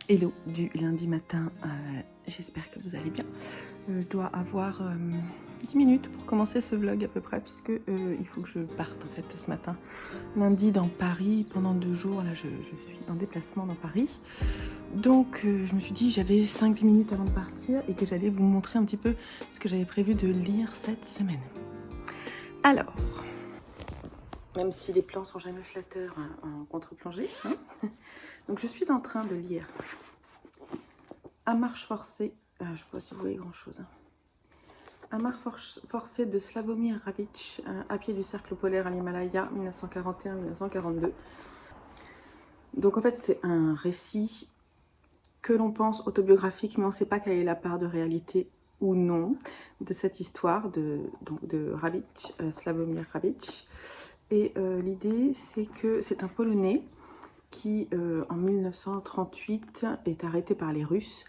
Hello du lundi matin, j'espère que vous allez bien. Je dois avoir 10 minutes pour commencer ce vlog à peu près, puisque il faut que je parte en fait ce matin. Lundi dans Paris, pendant 2 jours, là je suis en déplacement dans Paris. Donc je me suis dit j'avais 5-10 minutes avant de partir et que j'allais vous montrer un petit peu ce que j'avais prévu de lire cette semaine. Alors, même si les plans sont jamais flatteurs en contre-plongée, hein, donc je suis en train de lire À marche forcée, je ne sais pas si vous voyez grand chose. À marche forcée de Slavomir Ravic, à pied du cercle polaire à l'Himalaya, 1941-1942. Donc en fait c'est un récit que l'on pense autobiographique, mais on ne sait pas quelle est la part de réalité ou non de cette histoire de Ravic, Slavomir Ravic. Et l'idée c'est que c'est un Polonais qui en 1938 est arrêté par les Russes,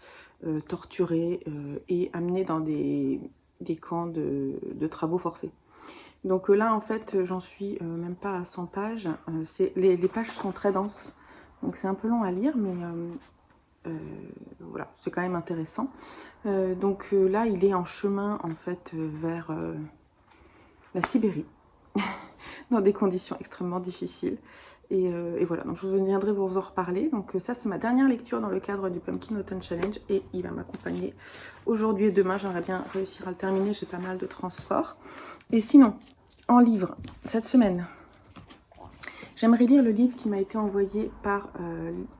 torturé et amené dans des camps de travaux forcés. Donc là en fait j'en suis même pas à 100 pages, les pages sont très denses, donc c'est un peu long à lire, mais voilà, c'est quand même intéressant. Donc là il est en chemin en fait vers la Sibérie, dans des conditions extrêmement difficiles. Et voilà, donc je viendrai vous en reparler. Donc ça c'est ma dernière lecture dans le cadre du Pumpkin Autumn Challenge et il va m'accompagner aujourd'hui et demain. J'aimerais bien réussir à le terminer, j'ai pas mal de transport. Et sinon, en livre, cette semaine, j'aimerais lire le livre qui m'a été envoyé par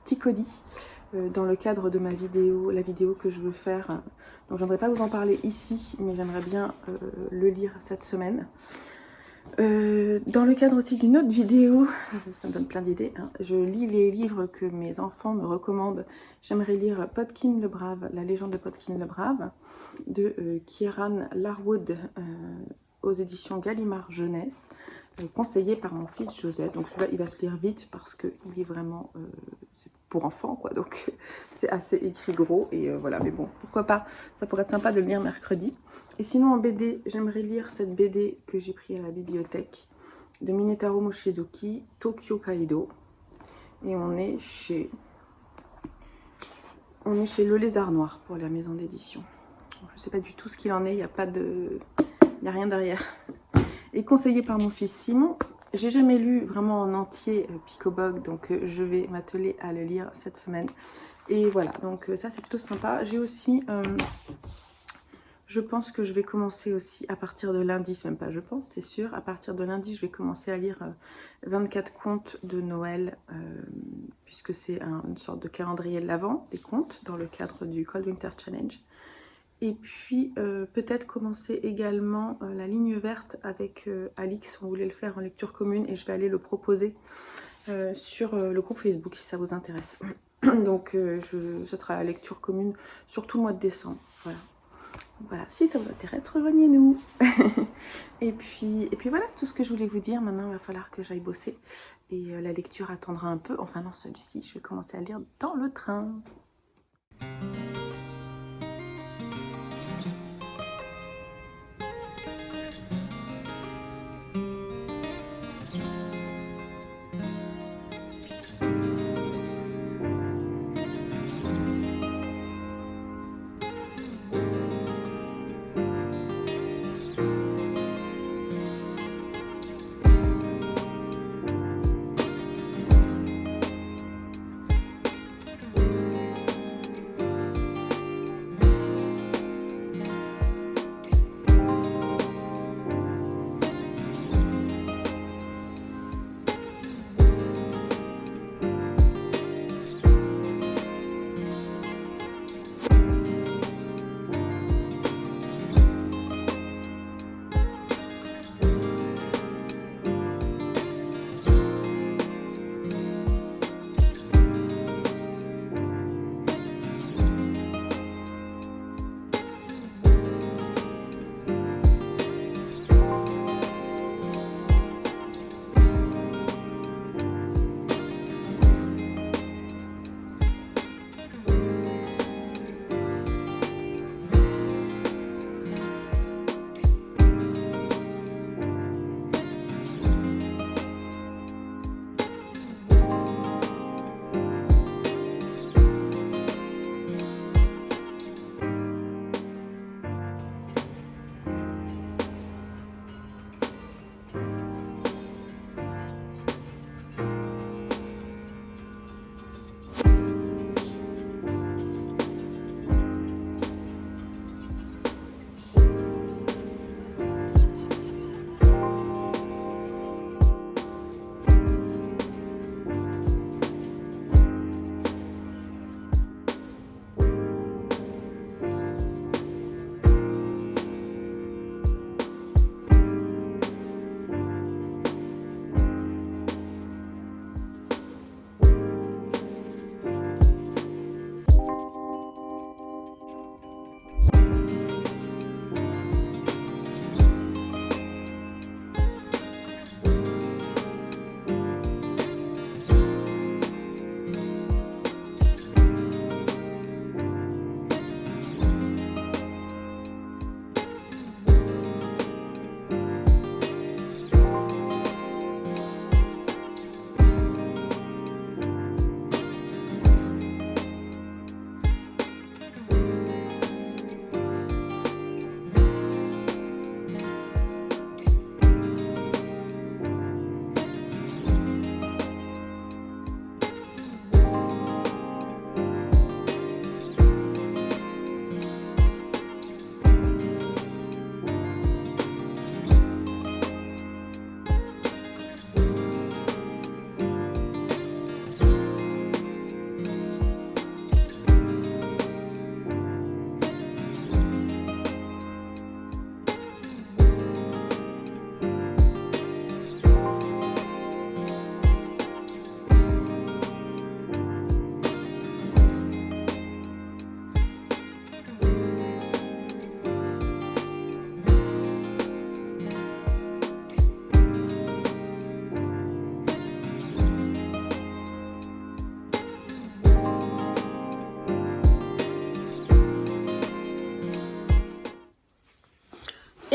Ticody dans le cadre de ma vidéo, la vidéo que je veux faire. Donc j'aimerais pas vous en parler ici, mais j'aimerais bien le lire cette semaine. Dans le cadre aussi d'une autre vidéo, ça me donne plein d'idées, hein. Je lis les livres que mes enfants me recommandent. J'aimerais lire Podkin le Brave, la légende de Podkin le Brave, de Kieran Larwood, aux éditions Gallimard Jeunesse, conseillé par mon fils Joseph. Donc celui-là, il va se lire vite parce qu'il est vraiment... c'est pour enfants, quoi, donc c'est assez écrit gros, et voilà, mais bon, pourquoi pas, ça pourrait être sympa de le lire mercredi. Et sinon en BD, j'aimerais lire cette BD que j'ai pris à la bibliothèque, de Minetaro Mochizuki, Tokyo Kaido, et on est chez Le Lézard Noir pour la maison d'édition. Je sais pas du tout ce qu'il en est, il n'y a rien derrière. Et conseillé par mon fils Simon. J'ai jamais lu vraiment en entier Picobog, donc je vais m'atteler à le lire cette semaine. Et voilà, donc ça c'est plutôt sympa. J'ai aussi, je pense que je vais commencer aussi à partir de lundi, c'est même pas je pense, c'est sûr. À partir de lundi, je vais commencer à lire 24 contes de Noël, puisque c'est une sorte de calendrier de l'Avent, des contes, dans le cadre du Cold Winter Challenge. Et puis peut-être commencer également la ligne verte avec Alix. On voulait le faire en lecture commune et je vais aller le proposer sur le groupe Facebook si ça vous intéresse. Donc ce sera la lecture commune sur tout le mois de décembre. Voilà, si ça vous intéresse, rejoignez-nous. et puis voilà, c'est tout ce que je voulais vous dire. Maintenant il va falloir que j'aille bosser et la lecture attendra un peu. Enfin non, celui-ci je vais commencer à lire dans le train.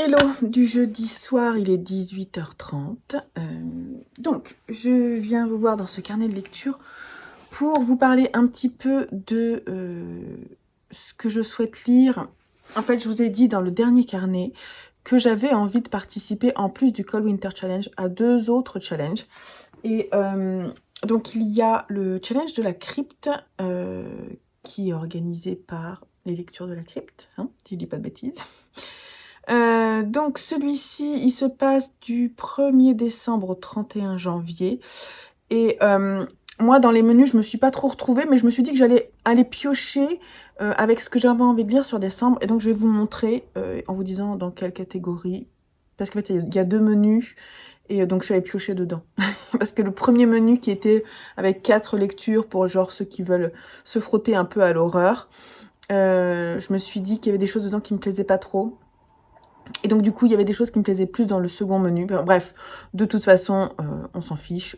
Hello du jeudi soir, il est 18h30. Donc, je viens vous voir dans ce carnet de lecture pour vous parler un petit peu de ce que je souhaite lire. En fait, je vous ai dit dans le dernier carnet que j'avais envie de participer, en plus du Cold Winter Challenge, à 2 autres challenges. Et donc, il y a le challenge de la crypte qui est organisé par les lectures de la crypte, hein, si je dis pas de bêtises. Donc celui-ci, il se passe du 1er décembre au 31 janvier. Et moi, dans les menus, je me suis pas trop retrouvée, mais je me suis dit que j'allais aller piocher avec ce que j'avais envie de lire sur décembre. Et donc, je vais vous montrer en vous disant dans quelle catégorie. Parce qu'en fait, il y a 2 menus. Et donc, je suis allée piocher dedans. Parce que le premier menu qui était avec 4 lectures pour genre ceux qui veulent se frotter un peu à l'horreur, je me suis dit qu'il y avait des choses dedans qui me plaisaient pas trop. Et donc du coup, il y avait des choses qui me plaisaient plus dans le second menu. Bref, de toute façon, on s'en fiche.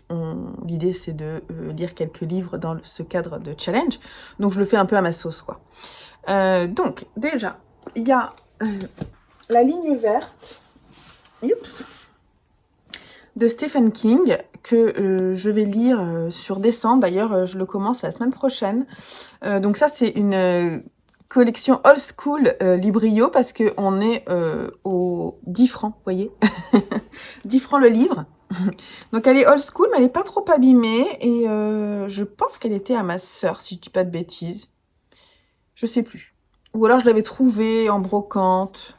L'idée, c'est de lire quelques livres dans ce cadre de challenge. Donc je le fais un peu à ma sauce, quoi. Donc, déjà, il y a La ligne verte de Stephen King, que je vais lire sur décembre. D'ailleurs, je le commence la semaine prochaine. Donc ça, c'est une collection old school Librio, parce qu'on est aux 10 francs, vous voyez. 10 francs le livre. Donc elle est old school, mais elle n'est pas trop abîmée. Et je pense qu'elle était à ma sœur, si je dis pas de bêtises. Je sais plus. Ou alors je l'avais trouvée en brocante.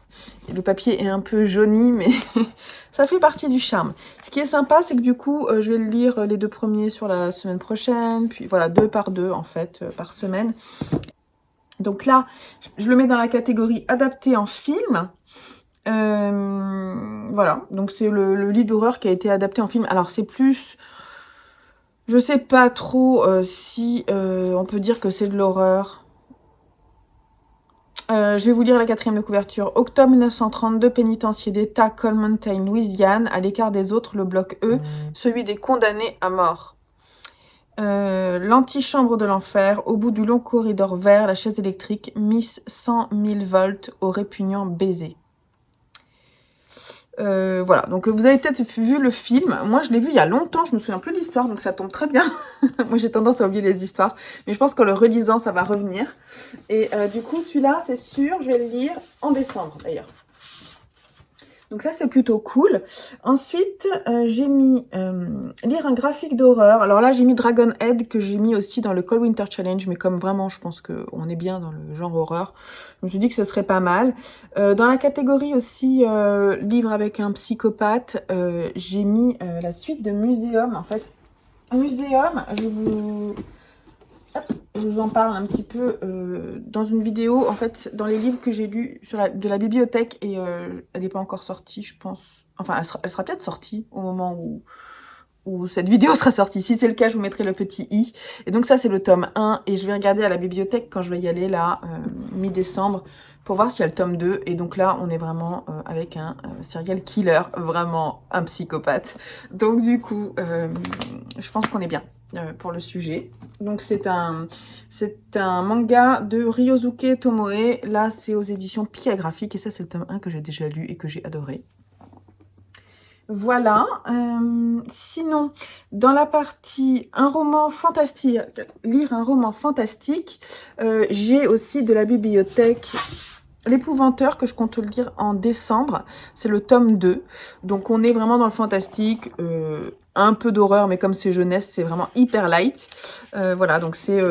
Et le papier est un peu jauni, mais ça fait partie du charme. Ce qui est sympa, c'est que du coup, je vais le lire les 2 premiers sur la semaine prochaine. Puis voilà, 2 par 2 en fait, par semaine. Donc là, je le mets dans la catégorie adapté en film. Voilà, donc c'est le livre d'horreur qui a été adapté en film. Alors c'est plus... Je sais pas trop si on peut dire que c'est de l'horreur. Je vais vous lire la 4e de couverture. Octobre 1932, pénitencier d'État, Coal Mountain, Louisiane. À l'écart des autres, le bloc E, celui des condamnés à mort. L'antichambre de l'enfer, au bout du long corridor vert, la chaise électrique, Miss 100 000 volts au répugnant baiser. Voilà, donc vous avez peut-être vu le film. Moi, je l'ai vu il y a longtemps, je me souviens plus de l'histoire, donc ça tombe très bien. Moi, j'ai tendance à oublier les histoires, mais je pense qu'en le relisant, ça va revenir. Et du coup, celui-là, c'est sûr, je vais le lire en décembre, d'ailleurs. Donc ça, c'est plutôt cool. Ensuite, j'ai mis lire un graphique d'horreur. Alors là, j'ai mis Dragonhead, que j'ai mis aussi dans le Cold Winter Challenge. Mais comme vraiment, je pense qu'on est bien dans le genre horreur, je me suis dit que ce serait pas mal. Dans la catégorie aussi livre avec un psychopathe, j'ai mis la suite de Muséum. En fait, Muséum, je vous en parle un petit peu dans une vidéo, en fait, dans les livres que j'ai lus de la bibliothèque, et elle n'est pas encore sortie, je pense. Enfin, elle sera peut-être sortie au moment où cette vidéo sera sortie. Si c'est le cas, je vous mettrai le petit i. Et donc ça, c'est le tome 1, et je vais regarder à la bibliothèque quand je vais y aller, là, mi-décembre, pour voir s'il y a le tome 2. Et donc là, on est vraiment avec un serial killer, vraiment un psychopathe. Donc du coup, je pense qu'on est bien pour le sujet. Donc c'est un manga de Ryosuke Tomoe. Là, c'est aux éditions Pika Graphique, et ça, c'est le tome 1 que j'ai déjà lu et que j'ai adoré. Voilà. Sinon, dans la partie un roman fantastique, lire un roman fantastique, j'ai aussi de la bibliothèque L'Épouvanteur, que je compte le lire en décembre. C'est le tome 2. Donc on est vraiment dans le fantastique, un peu d'horreur, mais comme c'est jeunesse, c'est vraiment hyper light. Voilà, donc c'est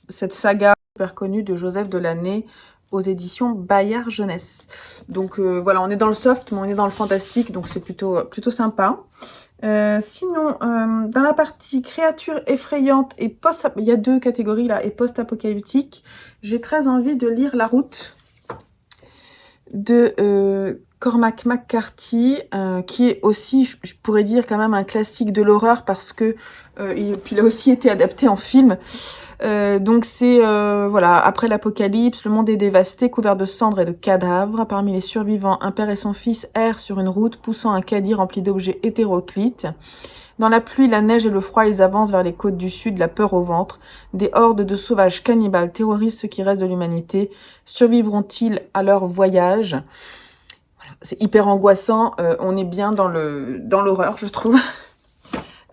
cette saga super connue de Joseph Delaney aux éditions Bayard Jeunesse. Donc voilà, on est dans le soft, mais on est dans le fantastique, donc c'est plutôt sympa. Sinon, dans la partie créatures effrayantes et il y a 2 catégories là, et post-apocalyptique, j'ai très envie de lire La Route de Cormac McCarthy, qui est aussi, je pourrais dire, quand même un classique de l'horreur, parce que il a aussi été adapté en film. Donc c'est, voilà, après l'apocalypse, le monde est dévasté, couvert de cendres et de cadavres. Parmi les survivants, un père et son fils errent sur une route, poussant un caddie rempli d'objets hétéroclites. Dans la pluie, la neige et le froid, ils avancent vers les côtes du sud, la peur au ventre. Des hordes de sauvages cannibales terrorisent ce qui reste de l'humanité. Survivront-ils à leur voyage ? c'est hyper angoissant. On est bien dans l'horreur, je trouve.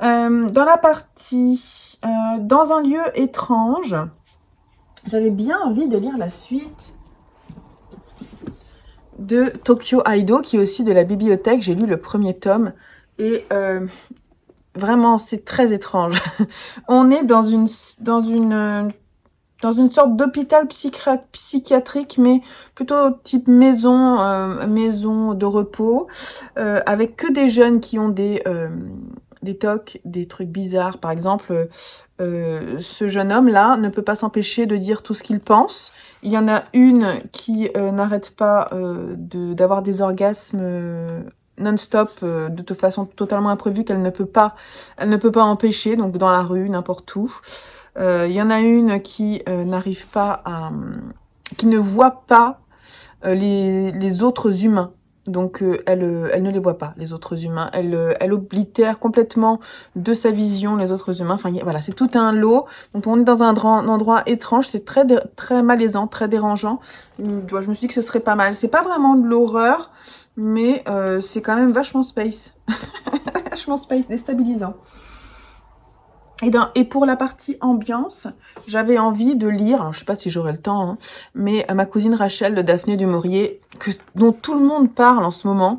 Dans la partie dans un lieu étrange, j'avais bien envie de lire la suite de Tokyo Aido, qui est aussi de la bibliothèque. J'ai lu le premier tome et vraiment, c'est très étrange. On est dans une sorte d'hôpital psychiatrique, mais plutôt type maison de repos, avec que des jeunes qui ont des tocs, des trucs bizarres. Par exemple, ce jeune homme-là ne peut pas s'empêcher de dire tout ce qu'il pense. Il y en a une qui n'arrête pas d'avoir des orgasmes non-stop, de toute façon totalement imprévue, qu'elle ne peut pas empêcher, donc dans la rue, n'importe où. Il y en a une qui n'arrive pas à... qui ne voit pas les autres humains. Donc elle ne les voit pas, les autres humains. Elle oblitère complètement de sa vision les autres humains. Enfin voilà, c'est tout un lot. Donc on est dans un endroit étrange, c'est très malaisant, très dérangeant. Je me suis dit que ce serait pas mal. C'est pas vraiment de l'horreur, mais c'est quand même vachement space. Vachement space, déstabilisant. Et pour la partie ambiance, j'avais envie de lire, alors je sais pas si j'aurai le temps, hein, mais Ma cousine Rachel de Daphné du Maurier, dont tout le monde parle en ce moment,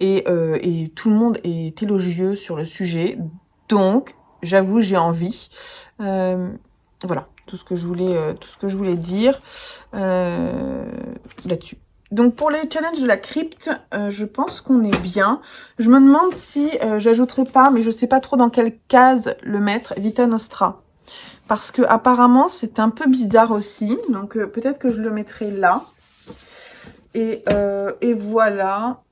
et tout le monde est élogieux sur le sujet. Donc, j'avoue, j'ai envie. Voilà, tout ce que je voulais dire là-dessus. Donc pour les challenges de la crypte, je pense qu'on est bien. Je me demande si j'ajouterai pas, mais je sais pas trop dans quelle case le mettre, Vita Nostra. Parce que apparemment c'est un peu bizarre aussi, donc peut-être que je le mettrai là. Et voilà.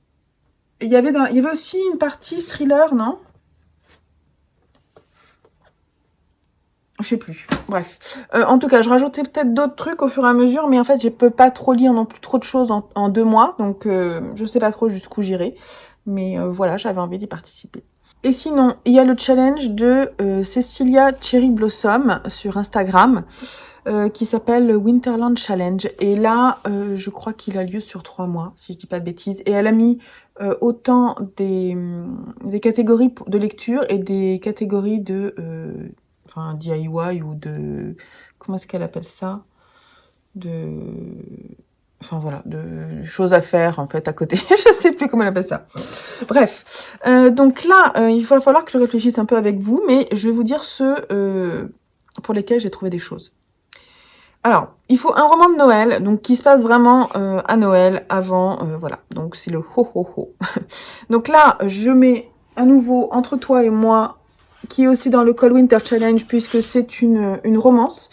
Il y avait aussi une partie thriller, non ? Je sais plus. Bref. En tout cas, je rajoutais peut-être d'autres trucs au fur et à mesure, mais en fait, je peux pas trop lire non plus trop de choses en 2 mois, donc je sais pas trop jusqu'où j'irai. Mais voilà, j'avais envie d'y participer. Et sinon, il y a le challenge de Cecilia Cherry Blossom sur Instagram, qui s'appelle le Winterland Challenge. Et là, je crois qu'il a lieu sur 3 mois, si je dis pas de bêtises. Et elle a mis autant des catégories de lecture et des catégories de... enfin, DIY ou de... Comment est-ce qu'elle appelle ça ? Enfin voilà, de choses à faire en fait à côté. Je sais plus comment elle appelle ça. Bref, donc là, il va falloir que je réfléchisse un peu avec vous, mais je vais vous dire ceux pour lesquels j'ai trouvé des choses. Alors, il faut un roman de Noël, donc qui se passe vraiment à Noël, avant, voilà. Donc c'est le ho ho ho. Donc là, je mets à nouveau Entre toi et moi, qui est aussi dans le Cold Winter Challenge, puisque c'est une romance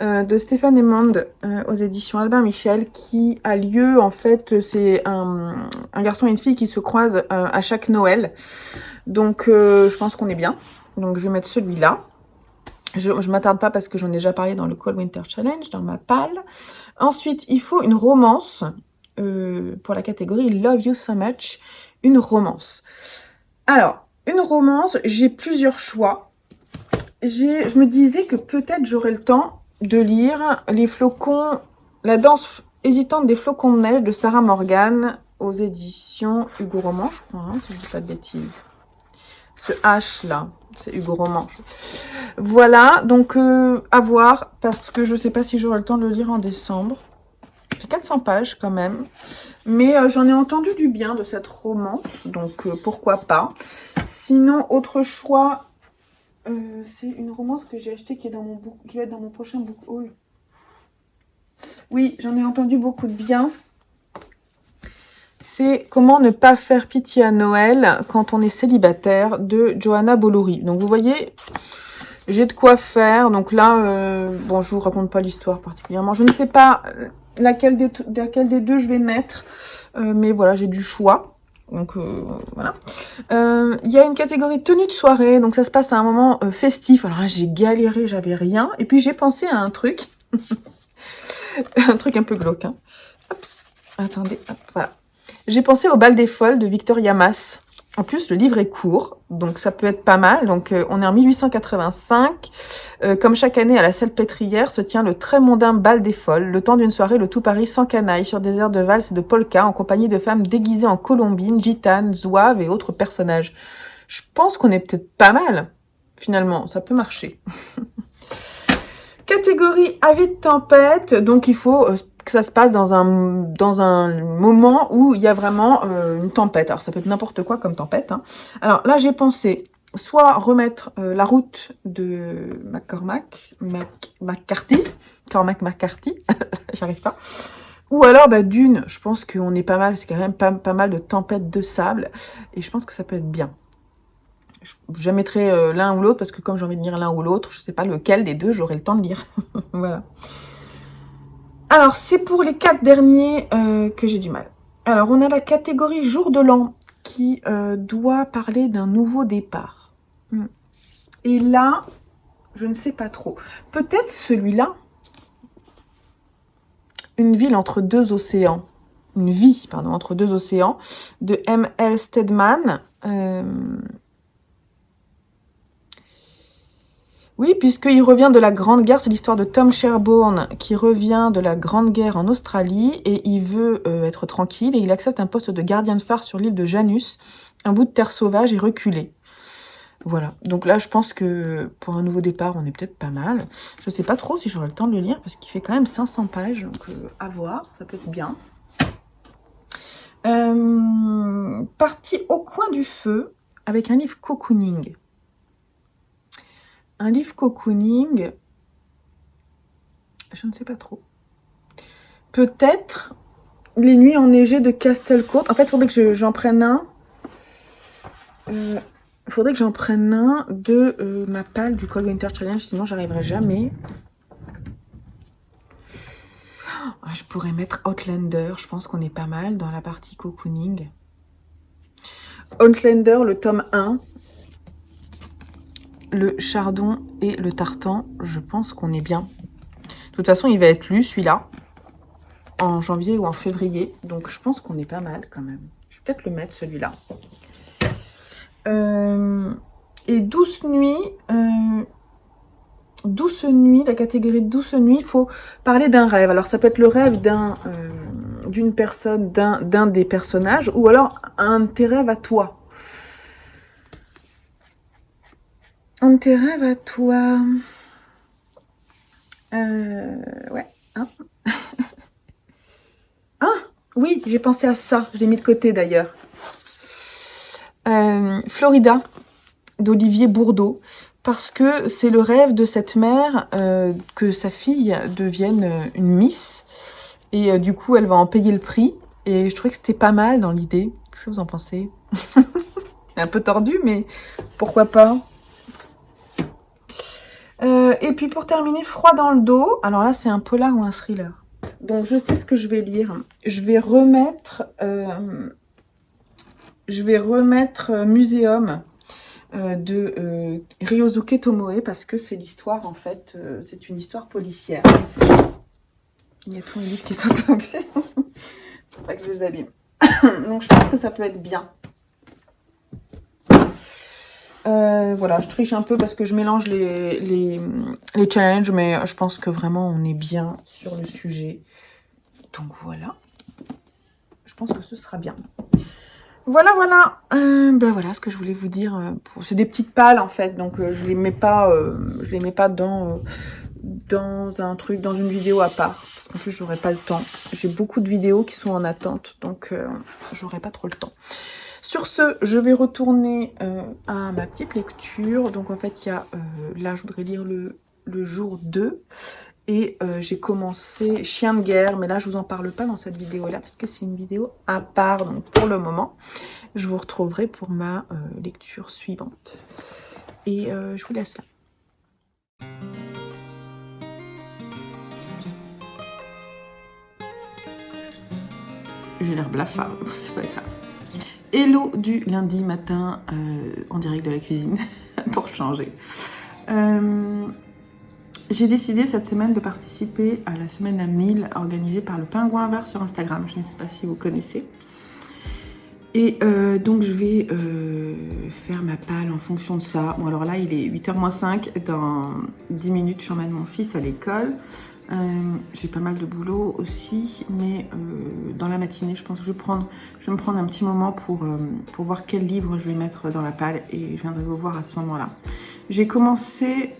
de Stéphane Emond aux éditions Albin Michel, qui a lieu, en fait, c'est un garçon et une fille qui se croisent à chaque Noël. Donc, je pense qu'on est bien. Donc, je vais mettre celui-là. Je ne m'attarde pas parce que j'en ai déjà parlé dans le Cold Winter Challenge, dans ma palle. Ensuite, il faut une romance pour la catégorie Love You So Much. Une romance. Alors, une romance, j'ai plusieurs choix. Je me disais que peut-être j'aurais le temps de lire Les flocons, la danse hésitante des flocons de neige de Sarah Morgan aux éditions Hugo Roman, je crois, hein, si je dis pas de bêtises. Ce H là, c'est Hugo Roman. Voilà, donc à voir, parce que je sais pas si j'aurai le temps de le lire en décembre. C'est 400 pages quand même, mais j'en ai entendu du bien de cette romance, donc pourquoi pas. Sinon, autre choix, c'est une romance que j'ai achetée qui va être dans mon prochain book haul. Oui, j'en ai entendu beaucoup de bien. C'est Comment ne pas faire pitié à Noël quand on est célibataire de Johanna Bollouri. Donc vous voyez, j'ai de quoi faire. Donc là, bon, je vous raconte pas l'histoire particulièrement. Je ne sais pas laquelle des deux je vais mettre, mais voilà, j'ai du choix. Donc voilà. Il y a une catégorie tenue de soirée, donc ça se passe à un moment festif. Alors là, j'ai galéré, j'avais rien. Et puis j'ai pensé à un truc, un truc un peu glauque. Hein. Hop, attendez, hop, voilà. J'ai pensé au bal des folles de Victor Yamas. En plus, le livre est court, donc ça peut être pas mal. Donc, on est en 1885. Comme chaque année, à la Salpêtrière se tient le très mondain bal des folles. Le temps d'une soirée, le tout Paris sans canaille, sur des airs de valse et de polka, en compagnie de femmes déguisées en colombines, gitanes, zouaves et autres personnages. Je pense qu'on est peut-être pas mal, finalement. Ça peut marcher. Catégorie avis de tempête. Donc, il faut que ça se passe dans un moment où il y a vraiment une tempête. Alors, ça peut être n'importe quoi comme tempête. Hein. Alors, là, j'ai pensé soit remettre la route de McCarthy, Cormac McCarthy, j'arrive pas. Ou alors, Dune, je pense qu'on est pas mal, parce qu'il y a quand même pas mal de tempêtes de sable. Et je pense que ça peut être bien. Je mettrai l'un ou l'autre, parce que comme j'ai envie de lire l'un ou l'autre, je sais pas lequel des deux, j'aurai le temps de lire. Voilà. Alors, c'est pour les 4 derniers que j'ai du mal. Alors, on a la catégorie jour de l'an qui doit parler d'un nouveau départ. Et là, je ne sais pas trop. Peut-être celui-là, une ville entre deux océans. Une vie, pardon, entre deux océans, de M.L. Stedman. Oui, puisqu'il revient de la Grande Guerre, c'est l'histoire de Tom Sherbourne qui revient de la Grande Guerre en Australie et il veut être tranquille et il accepte un poste de gardien de phare sur l'île de Janus, un bout de terre sauvage et reculé. Voilà, donc là je pense que pour un nouveau départ on est peut-être pas mal. Je sais pas trop si j'aurai le temps de le lire parce qu'il fait quand même 500 pages, donc à voir, ça peut être bien. Partie au coin du feu avec un livre cocooning. Un livre cocooning, je ne sais pas trop. Peut-être Les Nuits enneigées de Castlecourt. En fait, il faudrait que j'en prenne un. Il faudrait que j'en prenne un de ma palle du Cold Winter Challenge, sinon j'arriverai jamais. Je pourrais mettre Outlander, je pense qu'on est pas mal dans la partie cocooning. Outlander, le tome 1. Le Chardon et le Tartan, je pense qu'on est bien. De toute façon, il va être lu, celui-là, en janvier ou en février. Donc, je pense qu'on est pas mal, quand même. Je vais peut-être le mettre, celui-là. Et Douce Nuit, la catégorie de Douce Nuit, il faut parler d'un rêve. Alors, ça peut être le rêve d'une personne, d'un des personnages, ou alors un de tes rêves à toi. Un de tes rêves à toi. Ouais. Hein. Ah, oui, j'ai pensé à ça. Je l'ai mis de côté d'ailleurs. Florida, d'Olivier Bourdeau. Parce que c'est le rêve de cette mère que sa fille devienne une Miss. Et du coup, elle va en payer le prix. Et je trouvais que c'était pas mal dans l'idée. Qu'est-ce que vous en pensez? Un peu tordu, mais pourquoi pas? Et puis pour terminer, Froid dans le dos. Alors là, c'est un polar ou un thriller. Donc je sais ce que je vais lire. Je vais remettre Muséum de Ryosuke Tomoe parce que c'est l'histoire en fait, c'est une histoire policière. Il y a tous les livres qui sont tombés. Faut pas que je les abîme. Donc je pense que ça peut être bien. Voilà, je triche un peu parce que je mélange les challenges, mais je pense que vraiment on est bien sur le sujet. Donc voilà. Je pense que ce sera bien. Voilà. Voilà ce que je voulais vous dire. C'est des petites pales en fait, donc je les mets pas dans un truc, dans une vidéo à part. Parce qu'en plus, j'aurai pas le temps. J'ai beaucoup de vidéos qui sont en attente, donc j'aurai pas trop le temps. Sur ce, je vais retourner à ma petite lecture. Donc en fait, il y a là, je voudrais lire le jour 2. Et j'ai commencé Chien de guerre, mais là, je vous en parle pas dans cette vidéo-là, parce que c'est une vidéo à part. Donc pour le moment, je vous retrouverai pour ma lecture suivante. Et je vous laisse là. J'ai l'air blafard, c'est pas grave. Hello du lundi matin en direct de la cuisine, pour changer. J'ai décidé cette semaine de participer à la semaine à 1000 organisée par le Pingouin Vert sur Instagram. Je ne sais pas si vous connaissez. Et donc je vais faire ma palle en fonction de ça. Bon alors là il est 8h moins 5, dans 10 minutes je emmène mon fils à l'école. J'ai pas mal de boulot aussi, mais dans la matinée je pense que je vais me prendre un petit moment pour voir quel livre je vais mettre dans la palle et je viendrai vous voir à ce moment-là. J'ai commencé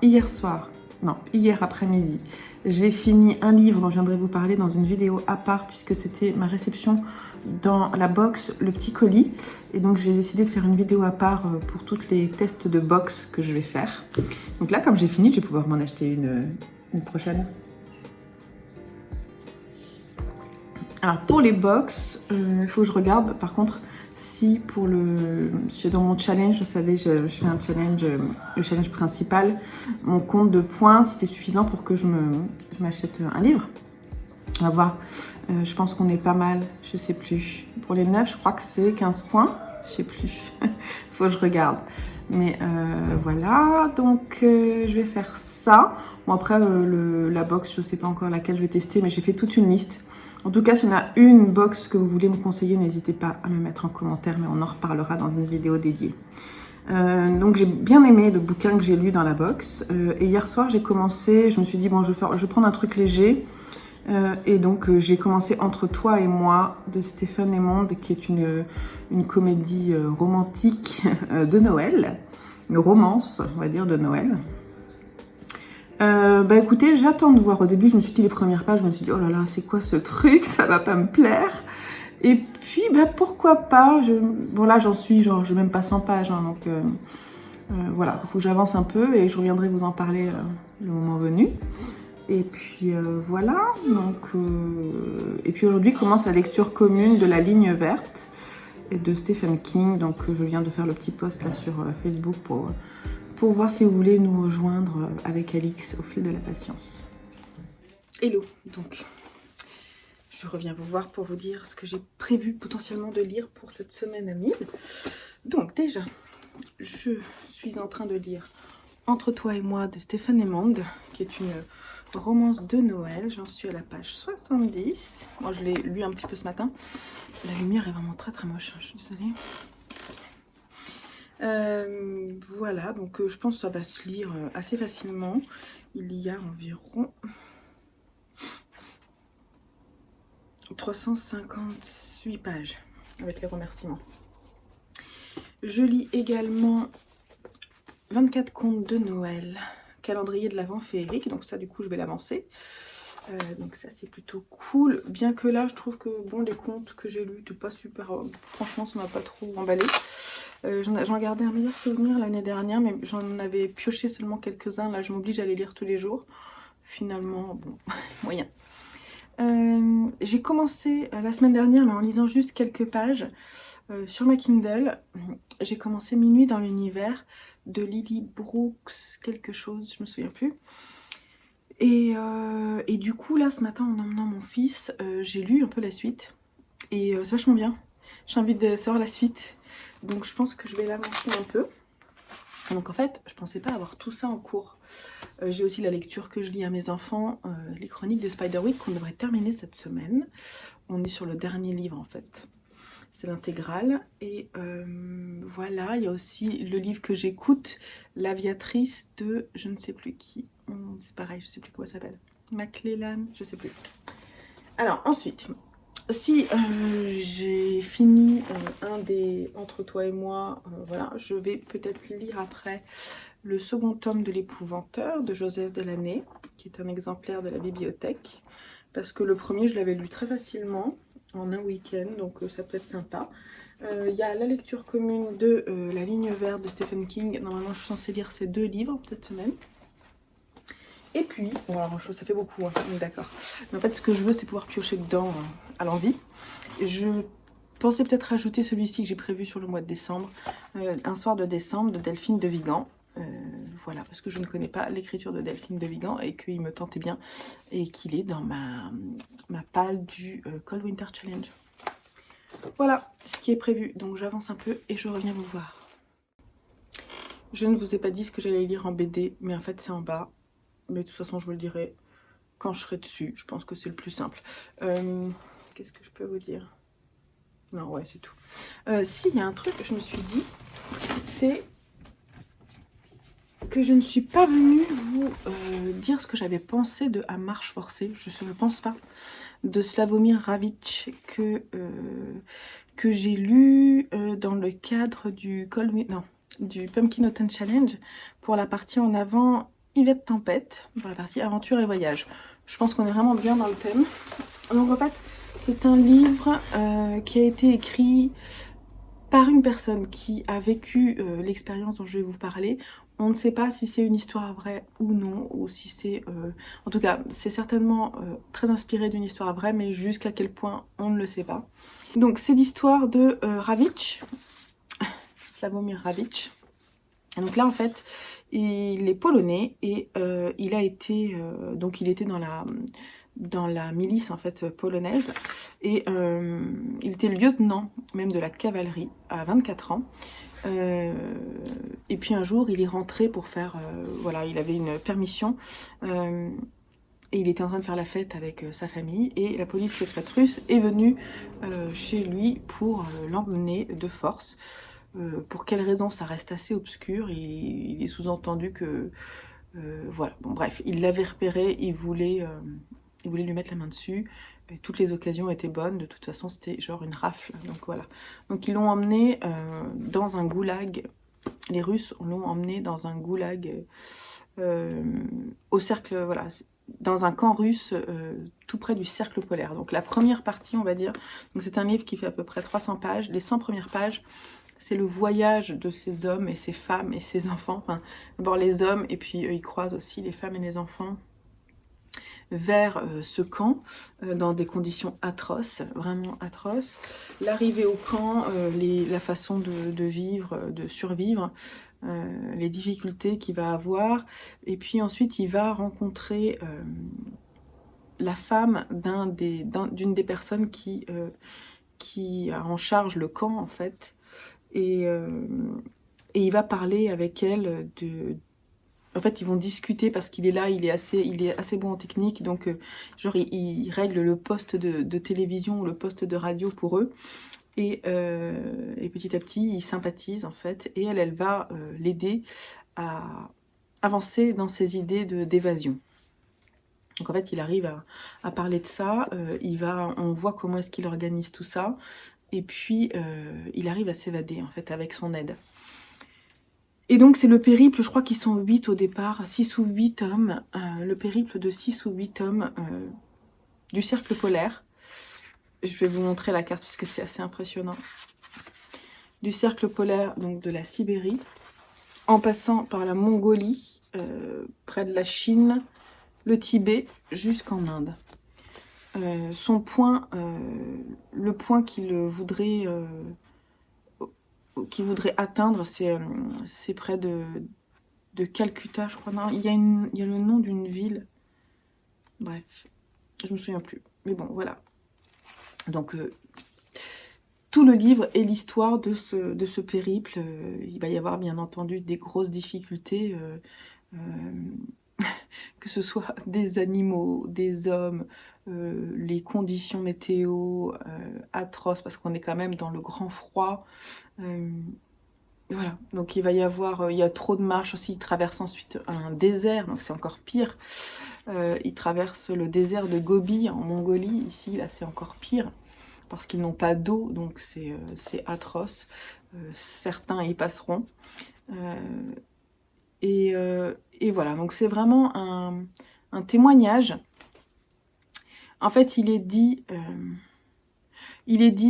hier après-midi. J'ai fini un livre dont je viendrai vous parler dans une vidéo à part puisque c'était ma réception dans la box Le Petit Colis. Et donc j'ai décidé de faire une vidéo à part pour tous les tests de box que je vais faire. Donc là, comme j'ai fini, je vais pouvoir m'en acheter une prochaine. Alors pour les box, il faut que je regarde par contre si pour si dans mon challenge, vous savez, je fais un challenge, le challenge principal, mon compte de points, si c'est suffisant pour que je m'achète un livre. On va voir. Je pense qu'on est pas mal, je sais plus. Pour les 9, je crois que c'est 15 points. Je sais plus. Faut que je regarde. Mais voilà, donc je vais faire ça. Bon après, la box, je sais pas encore laquelle je vais tester, mais j'ai fait toute une liste. En tout cas, s'il y en a une box que vous voulez me conseiller, n'hésitez pas à me mettre en commentaire, mais on en reparlera dans une vidéo dédiée. Donc j'ai bien aimé le bouquin que j'ai lu dans la box. Et hier soir, j'ai commencé, je me suis dit, bon, je vais prendre un truc léger. Et donc j'ai commencé Entre toi et moi de Stéphane Emond, qui est une comédie romantique de Noël, une romance, on va dire, de Noël. Bah écoutez, j'attends de voir. Au début, je me suis dit les premières pages, je me suis dit oh là là, c'est quoi ce truc, ça va pas me plaire. Et puis, bah pourquoi pas. Bon là, j'en suis genre, je n'ai même pas 100 pages, hein, donc voilà, il faut que j'avance un peu et je reviendrai vous en parler le moment venu. Et puis voilà, donc et puis aujourd'hui commence la lecture commune de La Ligne verte de Stephen King. Donc je viens de faire le petit post là sur Facebook pour voir si vous voulez nous rejoindre avec Alix au fil de la patience. Hello, donc je reviens vous voir pour vous dire ce que j'ai prévu potentiellement de lire pour cette semaine à 1000. Donc déjà, je suis en train de lire Entre toi et moi de Stéphane Emond, qui est une romance de Noël. J'en suis à la page 70. Moi, je l'ai lu un petit peu ce matin. La lumière est vraiment très très moche, je suis désolée. Voilà, donc je pense que ça va se lire assez facilement. Il y a environ 358 pages avec les remerciements. Je lis également 24 contes de Noël, calendrier de l'Avent féerique, donc ça du coup je vais l'avancer. Donc ça c'est plutôt cool, bien que là je trouve que bon, les contes que j'ai lus n'étaient pas super, franchement ça m'a pas trop emballé. J'en gardais un meilleur souvenir l'année dernière, mais j'en avais pioché seulement quelques-uns. Là je m'oblige à les lire tous les jours, finalement bon, moyen. J'ai commencé la semaine dernière, mais en lisant juste quelques pages sur ma Kindle. J'ai commencé Minuit dans l'univers de Lily Brooks quelque chose, je me souviens plus. Et du coup là ce matin en emmenant mon fils, j'ai lu un peu la suite et c'est vachement bien. J'ai envie de savoir la suite, donc je pense que je vais l'avancer un peu. Donc en fait je pensais pas avoir tout ça en cours. J'ai aussi la lecture que je lis à mes enfants, les chroniques de Spiderwick qu'on devrait terminer cette semaine. On est sur le dernier livre en fait. C'est l'intégrale. Et voilà, il y a aussi le livre que j'écoute, L'Aviatrice de je ne sais plus qui. C'est pareil, je ne sais plus comment ça s'appelle. McClellan, je ne sais plus. Alors ensuite, si j'ai fini un des Entre toi et moi, voilà, je vais peut-être lire après le second tome de L'Épouvanteur de Joseph Delaney, qui est un exemplaire de la bibliothèque. Parce que le premier, je l'avais lu très facilement en un week-end, donc ça peut être sympa. Il y a la lecture commune de La Ligne verte de Stephen King. Normalement, je suis censée lire ces 2 livres cette semaine. Et puis, bon alors ça fait beaucoup, hein, d'accord. Mais en fait, ce que je veux, c'est pouvoir piocher dedans à l'envie. Je pensais peut-être rajouter celui-ci que j'ai prévu sur le mois de décembre, Un soir de décembre de Delphine de Vigan. Voilà, parce que je ne connais pas l'écriture de Delphine de Vigan et qu'il me tentait bien et qu'il est dans ma palle du Cold Winter Challenge. Voilà ce qui est prévu, donc j'avance un peu et je reviens vous voir. Je ne vous ai pas dit ce que j'allais lire en BD, mais en fait c'est en bas. Mais de toute façon je vous le dirai quand je serai dessus, je pense que c'est le plus simple. Qu'est-ce que je peux vous dire? Non, ouais, c'est tout. Si, il y a un truc que je me suis dit, c'est que je ne suis pas venue vous dire ce que j'avais pensé de À marche forcée, je ne pense pas, de Slavomir Ravic, que j'ai lu dans le cadre du du Pumpkin Autumn Challenge, pour la partie en avant Yvette Tempête, pour la partie aventure et voyage. Je pense qu'on est vraiment bien dans le thème. Donc en fait, c'est un livre qui a été écrit par une personne qui a vécu l'expérience dont je vais vous parler. On ne sait pas si c'est une histoire vraie ou non, ou si c'est... En tout cas, c'est certainement très inspiré d'une histoire vraie, mais jusqu'à quel point, on ne le sait pas. Donc, c'est l'histoire de Ravic, Slavomir Ravic. Donc là, en fait, il est polonais et il a été... donc, il était dans la milice en fait polonaise et il était lieutenant même de la cavalerie à 24 ans. Et puis un jour il est rentré pour faire voilà, il avait une permission et il était en train de faire la fête avec sa famille et la police secrète russe est venue chez lui pour l'emmener de force. Pour quelle raison, ça reste assez obscur. Il est sous-entendu que voilà, bon bref, il l'avait repéré, il voulait lui mettre la main dessus. Et toutes les occasions étaient bonnes, de toute façon c'était genre une rafle, donc voilà. Donc ils l'ont emmené dans un goulag, les Russes l'ont emmené dans un goulag au cercle, voilà, dans un camp russe tout près du cercle polaire. Donc la première partie, on va dire, donc c'est un livre qui fait à peu près 300 pages, les 100 premières pages, c'est le voyage de ces hommes et ces femmes et ces enfants, enfin d'abord les hommes et puis ils croisent aussi les femmes et les enfants vers ce camp dans des conditions atroces, vraiment atroces. L'arrivée au camp, la façon de vivre, de survivre, les difficultés qu'il va avoir. Et puis ensuite, il va rencontrer la femme d'une des personnes qui a en charge le camp, en fait. Et il va parler avec elle en fait, ils vont discuter parce qu'il est là, il est assez bon en technique, donc genre il règle le poste de télévision ou le poste de radio pour eux. Et petit à petit, ils sympathisent en fait, et elle va l'aider à avancer dans ses idées d'évasion. Donc en fait, il arrive à parler de ça, on voit comment est-ce qu'il organise tout ça, et puis il arrive à s'évader en fait avec son aide. Et donc c'est le périple, je crois qu'ils sont 8 au départ, 6 ou 8 hommes, le périple de 6 ou 8 hommes du cercle polaire. Je vais vous montrer la carte parce que c'est assez impressionnant. Du cercle polaire, donc de la Sibérie, en passant par la Mongolie, près de la Chine, le Tibet, jusqu'en Inde. Son point, le point qu'il voudrait atteindre, c'est près de Calcutta, je crois. Non, il y a le nom d'une ville. Bref, je me souviens plus. Mais bon, voilà. Donc, tout le livre est l'histoire de ce périple. Il va y avoir, bien entendu, des grosses difficultés. Que ce soit des animaux, des hommes, les conditions météo atroces, parce qu'on est quand même dans le grand froid. Voilà, donc il va y avoir, il y a trop de marches aussi, il traverse ensuite un désert, donc c'est encore pire. Il traverse le désert de Gobi en Mongolie, ici, là c'est encore pire, parce qu'ils n'ont pas d'eau, donc c'est atroce. Certains y passeront. Et voilà, donc c'est vraiment un témoignage. En fait, il est dit,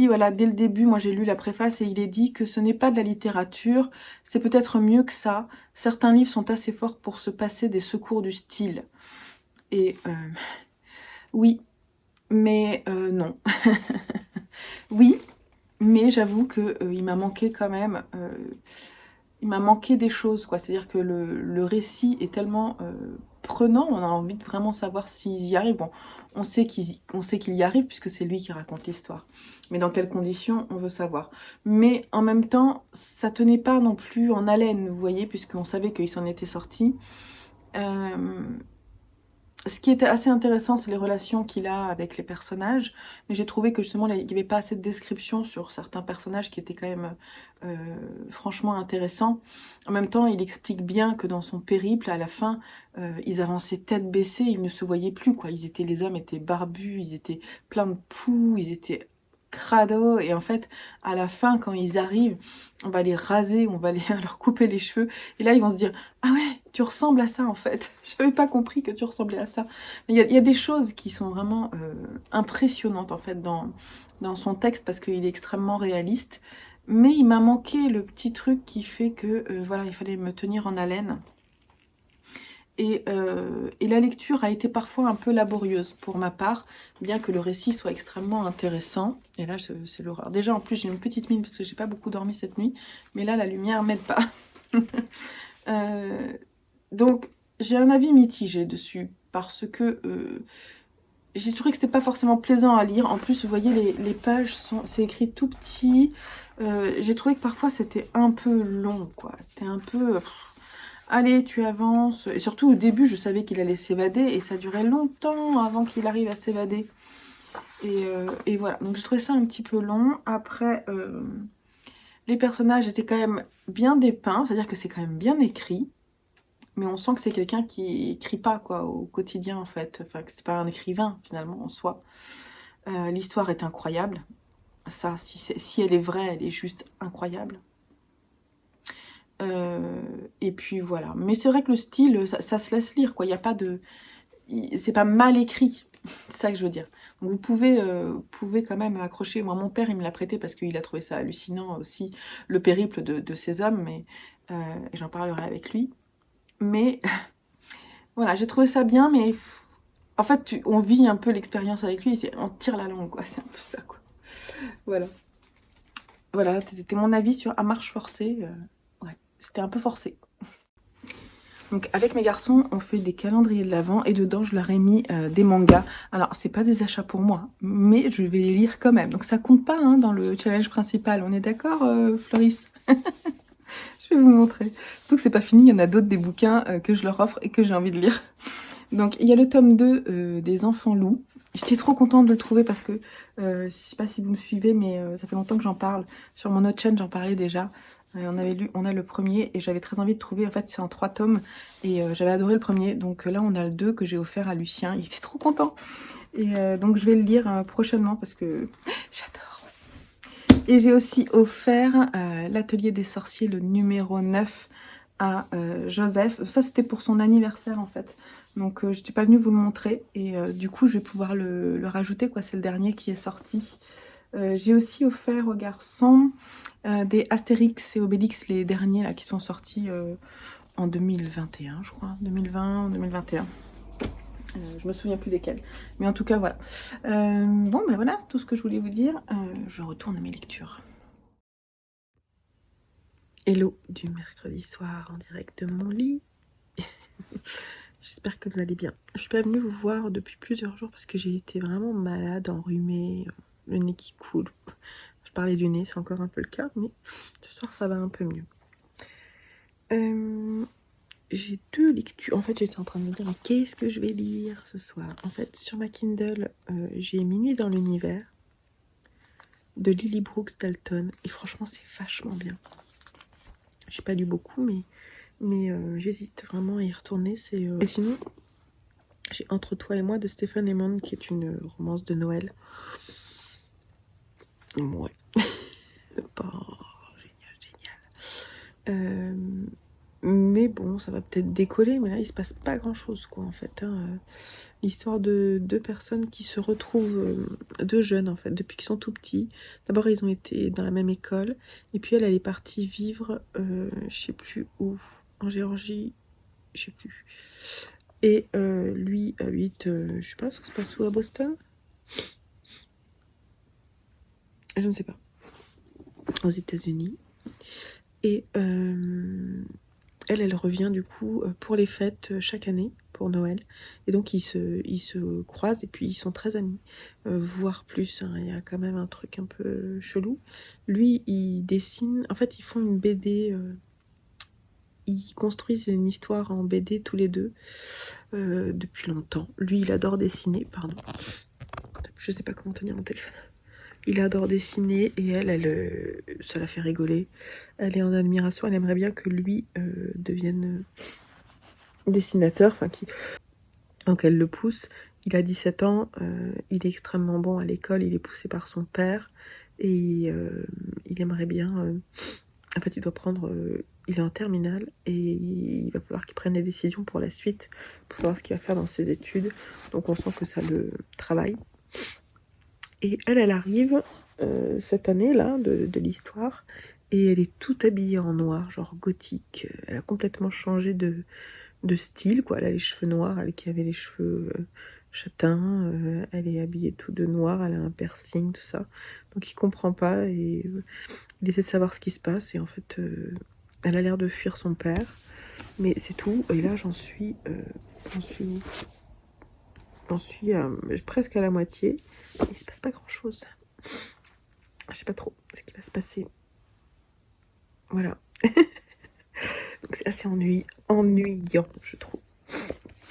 voilà, dès le début, moi j'ai lu la préface et il est dit que ce n'est pas de la littérature, c'est peut-être mieux que ça. Certains livres sont assez forts pour se passer des secours du style. Et oui, mais non. Oui, mais j'avoue que il m'a manqué quand même... il m'a manqué des choses, quoi. C'est-à-dire que le récit est tellement prenant, on a envie de vraiment savoir s'ils y arrivent. Bon, on sait qu'il y arrive puisque c'est lui qui raconte l'histoire. Mais dans quelles conditions, on veut savoir. Mais en même temps, ça tenait pas non plus en haleine, vous voyez, puisqu'on savait qu'il s'en était sorti. ce qui était assez intéressant, c'est les relations qu'il a avec les personnages, mais j'ai trouvé que justement, il n'y avait pas assez de description sur certains personnages qui étaient quand même franchement intéressants. En même temps, il explique bien que dans son périple, à la fin, ils avançaient tête baissée, ils ne se voyaient plus, quoi. Les hommes étaient barbus, ils étaient pleins de poux, ils étaient crado, et en fait, à la fin, quand ils arrivent, on va les raser, on va leur couper les cheveux, et là, ils vont se dire, ah ouais, tu ressembles à ça, en fait. J'avais pas compris que tu ressemblais à ça. Mais il y a des choses qui sont vraiment impressionnantes, en fait, dans son texte, parce qu'il est extrêmement réaliste, mais il m'a manqué le petit truc qui fait que, voilà, il fallait me tenir en haleine. Et la lecture a été parfois un peu laborieuse pour ma part, bien que le récit soit extrêmement intéressant. Et là, c'est l'horreur. Déjà, en plus, j'ai une petite mine parce que j'ai pas beaucoup dormi cette nuit, mais là, la lumière m'aide pas. Donc, j'ai un avis mitigé dessus, parce que j'ai trouvé que c'était pas forcément plaisant à lire. En plus, vous voyez, les pages, c'est écrit tout petit. J'ai trouvé que parfois, c'était un peu long, quoi. C'était un peu... allez, tu avances. Et surtout, au début, je savais qu'il allait s'évader, et ça durait longtemps avant qu'il arrive à s'évader. Et voilà, donc je trouvais ça un petit peu long. Après, les personnages étaient quand même bien dépeints, c'est-à-dire que c'est quand même bien écrit. Mais on sent que c'est quelqu'un qui écrit pas, quoi, au quotidien, en fait. Enfin, que c'est pas un écrivain, finalement, en soi. L'histoire est incroyable. Ça, si elle est vraie, elle est juste incroyable. Et puis, voilà. Mais c'est vrai que le style, ça se laisse lire, quoi. Il n'y a pas de... C'est pas mal écrit. C'est ça que je veux dire. Donc, vous pouvez quand même accrocher. Moi, mon père, il me l'a prêté parce qu'il a trouvé ça hallucinant aussi, le périple de ces hommes. Mais j'en parlerai avec lui. Mais... voilà, j'ai trouvé ça bien, mais en fait, on vit un peu l'expérience avec lui, on tire la langue, quoi. C'est un peu ça, quoi. Voilà. Voilà, c'était mon avis sur À marche forcée. Ouais, c'était un peu forcé. Donc, avec mes garçons, on fait des calendriers de l'Avent, et dedans, je leur ai mis des mangas. Alors, c'est pas des achats pour moi, mais je vais les lire quand même. Donc, ça compte pas hein, dans le challenge principal. On est d'accord, Floris? Je vais vous montrer. Surtout que c'est pas fini, il y en a d'autres des bouquins que je leur offre et que j'ai envie de lire. Donc, il y a le tome 2 des Enfants Loups. J'étais trop contente de le trouver parce que, je sais pas si vous me suivez, mais ça fait longtemps que j'en parle. Sur mon autre chaîne, j'en parlais déjà. On a le premier et j'avais très envie de trouver. En fait, c'est en 3 tomes et j'avais adoré le premier. Donc là, on a le 2 que j'ai offert à Lucien. Il était trop content. Et donc, je vais le lire prochainement parce que j'adore. Et j'ai aussi offert l'Atelier des sorciers, le numéro 9 à Joseph. Ça, c'était pour son anniversaire, en fait. Donc, je n'étais pas venue vous le montrer. Et du coup, je vais pouvoir le rajouter, quoi. C'est le dernier qui est sorti. J'ai aussi offert aux garçons des Astérix et Obélix, les derniers, là, qui sont sortis en 2021, je crois. 2020, 2021. Je me souviens plus desquels. Mais en tout cas, voilà. Bon, ben voilà, tout ce que je voulais vous dire. Je retourne à mes lectures. Hello du mercredi soir en direct de mon lit. J'espère que vous allez bien. Je suis pas venue vous voir depuis plusieurs jours parce que j'ai été vraiment malade, enrhumée, le nez qui coule. Je parlais du nez, c'est encore un peu le cas, mais ce soir ça va un peu mieux. J'ai 2 lectures. En fait, j'étais en train de me dire, mais qu'est-ce que je vais lire ce soir? En fait, sur ma Kindle, j'ai Minuit dans l'univers de Lily Brooks Dalton. Et franchement, c'est vachement bien. J'ai pas lu beaucoup, mais j'hésite vraiment à y retourner. Et sinon, j'ai Entre toi et moi de Stephen Hemmond, qui est une romance de Noël. Ouais. Oh, génial. Mais bon, ça va peut-être décoller, mais là, il se passe pas grand-chose, quoi, en fait. Hein. L'histoire de 2 personnes qui se retrouvent, 2 jeunes, en fait, depuis qu'ils sont tout petits. D'abord, ils ont été dans la même école, et puis elle est partie vivre, je sais plus où, en Géorgie, je sais plus. Et lui habite, je sais pas, ça se passe où, à Boston? Je ne sais pas. Aux États-Unis. Et elle revient du coup pour les fêtes chaque année, pour Noël. Et donc ils se croisent et puis ils sont très amis. Voire plus, hein, il y a quand même un truc un peu chelou. Lui, il dessine, en fait ils font une BD ils construisent une histoire en BD tous les deux depuis longtemps. Lui, il adore dessiner, pardon. Je sais pas comment tenir mon téléphone. Il adore dessiner et ça la fait rigoler. Elle est en admiration, elle aimerait bien que lui devienne dessinateur, donc elle le pousse. Il a 17 ans, il est extrêmement bon à l'école, il est poussé par son père et il aimerait bien... en fait, il doit prendre... il est en terminale et il va falloir qu'il prenne des décisions pour la suite, pour savoir ce qu'il va faire dans ses études. Donc on sent que ça le travaille. Et elle arrive cette année-là de l'histoire et elle est toute habillée en noir, genre gothique. Elle a complètement changé de style, quoi. Elle a les cheveux noirs, elle qui avait les cheveux châtains, elle est habillée tout de noir, elle a un piercing, tout ça. Donc il comprend pas et il essaie de savoir ce qui se passe et en fait elle a l'air de fuir son père, mais c'est tout. Et là j'en suis où J'en suis presque à la moitié. Il se passe pas grand chose. Je sais pas trop ce qui va se passer. Voilà. Donc c'est assez ennuyant, je trouve.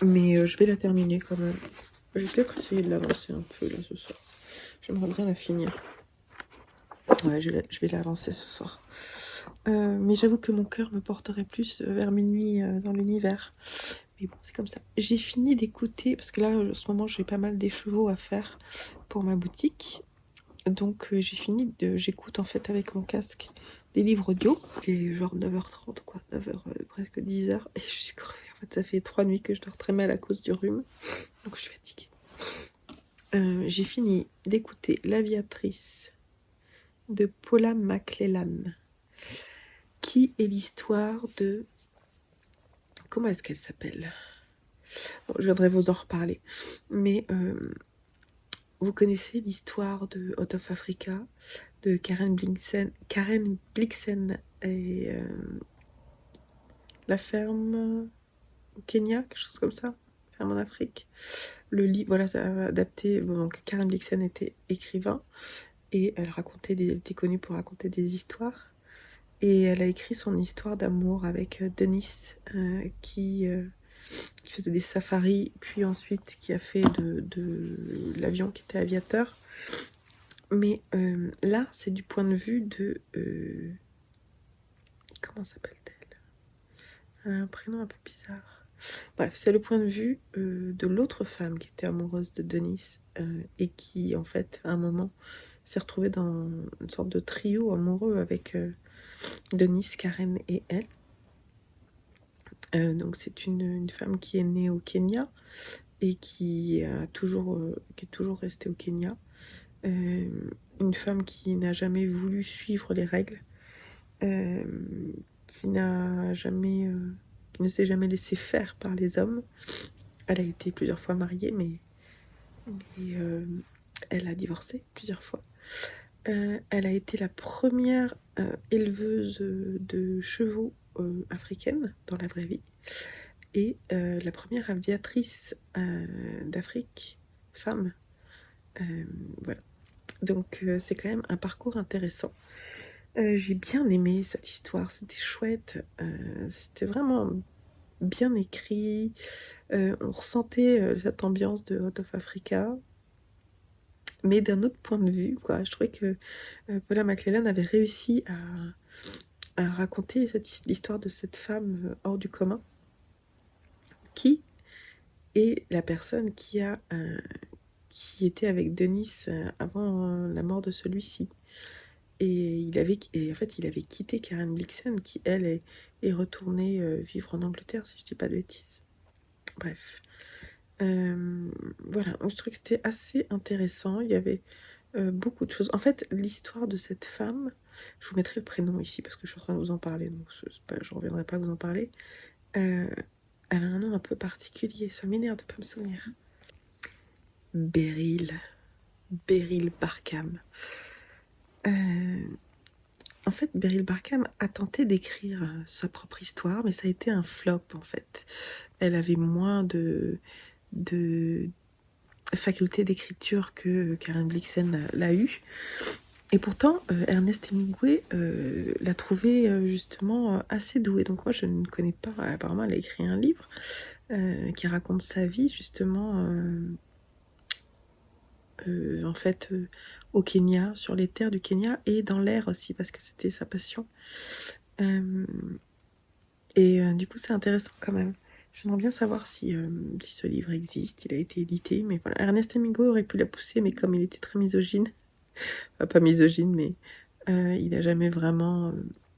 Mais je vais la terminer quand même. Je vais peut-être essayer de l'avancer un peu là ce soir. J'aimerais bien la finir. Ouais, je vais l'avancer ce soir. Mais j'avoue que mon cœur me porterait plus vers minuit dans l'univers. Mais bon, c'est comme ça. J'ai fini d'écouter, parce que là, en ce moment, j'ai pas mal d'écheveaux à faire pour ma boutique. Donc j'écoute en fait avec mon casque des livres audio. Il est genre 9h30 quoi, 9h, presque 10h. Et je suis crevée. En fait, ça fait 3 nuits que je dors très mal à cause du rhume. Donc je suis fatiguée. J'ai fini d'écouter L'Aviatrice de Paula McClellan, qui est l'histoire de... Comment est-ce qu'elle s'appelle? Bon, je viendrai vous en reparler. Mais vous connaissez l'histoire de Out of Africa, de Karen Blixen et la ferme au Kenya, quelque chose comme ça, ferme en Afrique. Le livre, voilà, ça a adapté. Bon, donc Karen Blixen était écrivain et elle était connue pour raconter des histoires. Et elle a écrit son histoire d'amour avec Denis, qui faisait des safaris, puis ensuite qui a fait de l'avion, qui était aviateur. Mais là, c'est du point de vue de... comment s'appelle-t-elle? Elle a un prénom un peu bizarre. Bref, c'est le point de vue de l'autre femme qui était amoureuse de Denis et qui, en fait, à un moment, s'est retrouvée dans une sorte de trio amoureux avec Denis, Karen et elle. Donc c'est une femme qui est née au Kenya et qui est toujours restée au Kenya. Une femme qui n'a jamais voulu suivre les règles, qui ne s'est jamais laissée faire par les hommes. Elle a été plusieurs fois mariée, mais elle a divorcé plusieurs fois. Elle a été la première éleveuse de chevaux africaine dans la vraie vie et la première aviatrice d'Afrique, femme. Voilà. Donc c'est quand même un parcours intéressant. J'ai bien aimé cette histoire, c'était chouette, c'était vraiment bien écrit, on ressentait cette ambiance de Out of Africa, mais d'un autre point de vue, quoi. Je trouvais que Paula McClellan avait réussi à raconter l'histoire de cette femme hors du commun, qui est la personne qui était avec Denis avant la mort de celui-ci. Et en fait, il avait quitté Karen Blixen, qui, elle, est retournée vivre en Angleterre, si je dis pas de bêtises. Bref. Voilà, je trouvais que c'était assez intéressant. Il y avait beaucoup de choses. En fait, l'histoire de cette femme, je vous mettrai le prénom ici, parce que je suis en train de vous en parler, donc je ne reviendrai pas vous en parler. Elle a un nom un peu particulier, ça m'énerve de ne pas me souvenir. Beryl Barkham. En fait, Beryl Barkham a tenté d'écrire sa propre histoire, mais ça a été un flop, en fait. Elle avait moins de faculté d'écriture que Karen Blixen l'a eu. Et pourtant, Ernest Hemingway l'a trouvé justement assez doué. Donc moi, je ne connais pas. Apparemment, elle a écrit un livre qui raconte sa vie justement, en fait, au Kenya, sur les terres du Kenya et dans l'air aussi, parce que c'était sa passion. Du coup, c'est intéressant quand même. J'aimerais bien savoir si ce livre existe, il a été édité, mais voilà. Ernest Hemingway aurait pu la pousser, mais comme il était très misogyne, enfin, pas misogyne, mais il n'a jamais vraiment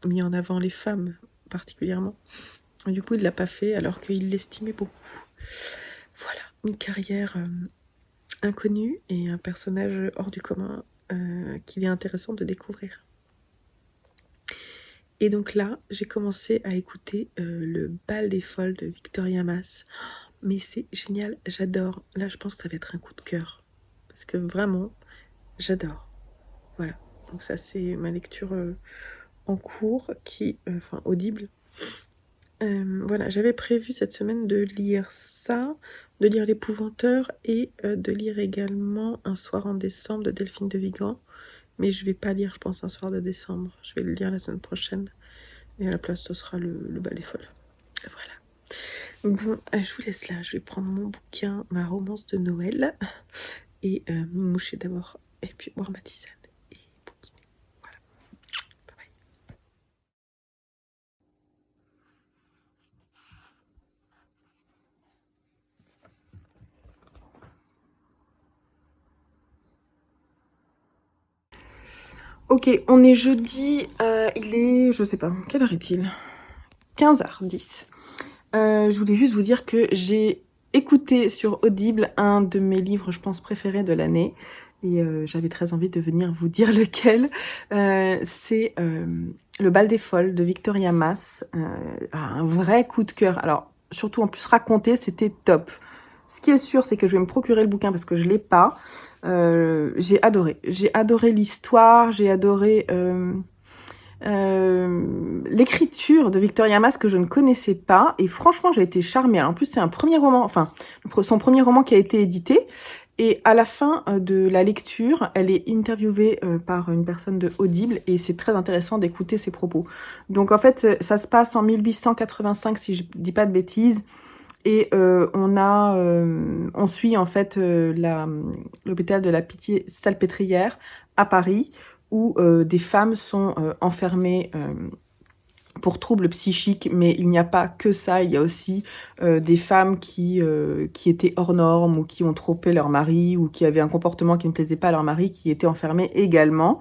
mis en avant les femmes, particulièrement. Et du coup, il l'a pas fait, alors qu'il l'estimait beaucoup. Voilà, une carrière inconnue et un personnage hors du commun qu'il est intéressant de découvrir. Et donc là, j'ai commencé à écouter le Bal des Folles de Victoria Mass. Mais c'est génial, j'adore. Là, je pense que ça va être un coup de cœur. Parce que vraiment, j'adore. Voilà. Donc ça, c'est ma lecture en cours, enfin audible. Voilà, j'avais prévu cette semaine de lire ça, de lire L'Épouvanteur et de lire également Un soir en décembre de Delphine de Vigan. Mais je vais pas lire, je pense, Un soir de décembre. Je vais le lire la semaine prochaine. Et à la place, ce sera le Bal des Folles. Voilà. Bon, je vous laisse là. Je vais prendre mon bouquin, ma romance de Noël. Et me moucher d'abord. Et puis boire ma tisane. Et bouquiner. Voilà. Bye bye. Ok, on est jeudi. Il est... Je sais pas. Quelle heure est-il ? 15h10. Je voulais juste vous dire que j'ai écouté sur Audible un de mes livres, je pense, préférés de l'année. Et j'avais très envie de venir vous dire lequel. C'est Le Bal des Folles de Victoria Mass. Un vrai coup de cœur. Alors, surtout en plus raconté, c'était top. Ce qui est sûr, c'est que je vais me procurer le bouquin parce que je l'ai pas. J'ai adoré. J'ai adoré l'histoire, j'ai adoré... l'écriture de Victoria Mass que je ne connaissais pas et franchement j'ai été charmée. Alors, en plus c'est un premier roman, enfin son premier roman qui a été édité et à la fin de la lecture elle est interviewée par une personne de Audible et c'est très intéressant d'écouter ses propos. Donc en fait ça se passe en 1885 si je dis pas de bêtises et on suit en fait l'hôpital de la Pitié-Salpêtrière à Paris où des femmes sont enfermées pour troubles psychiques, mais il n'y a pas que ça, il y a aussi des femmes qui étaient hors normes ou qui ont trompé leur mari ou qui avaient un comportement qui ne plaisait pas à leur mari, qui étaient enfermées également.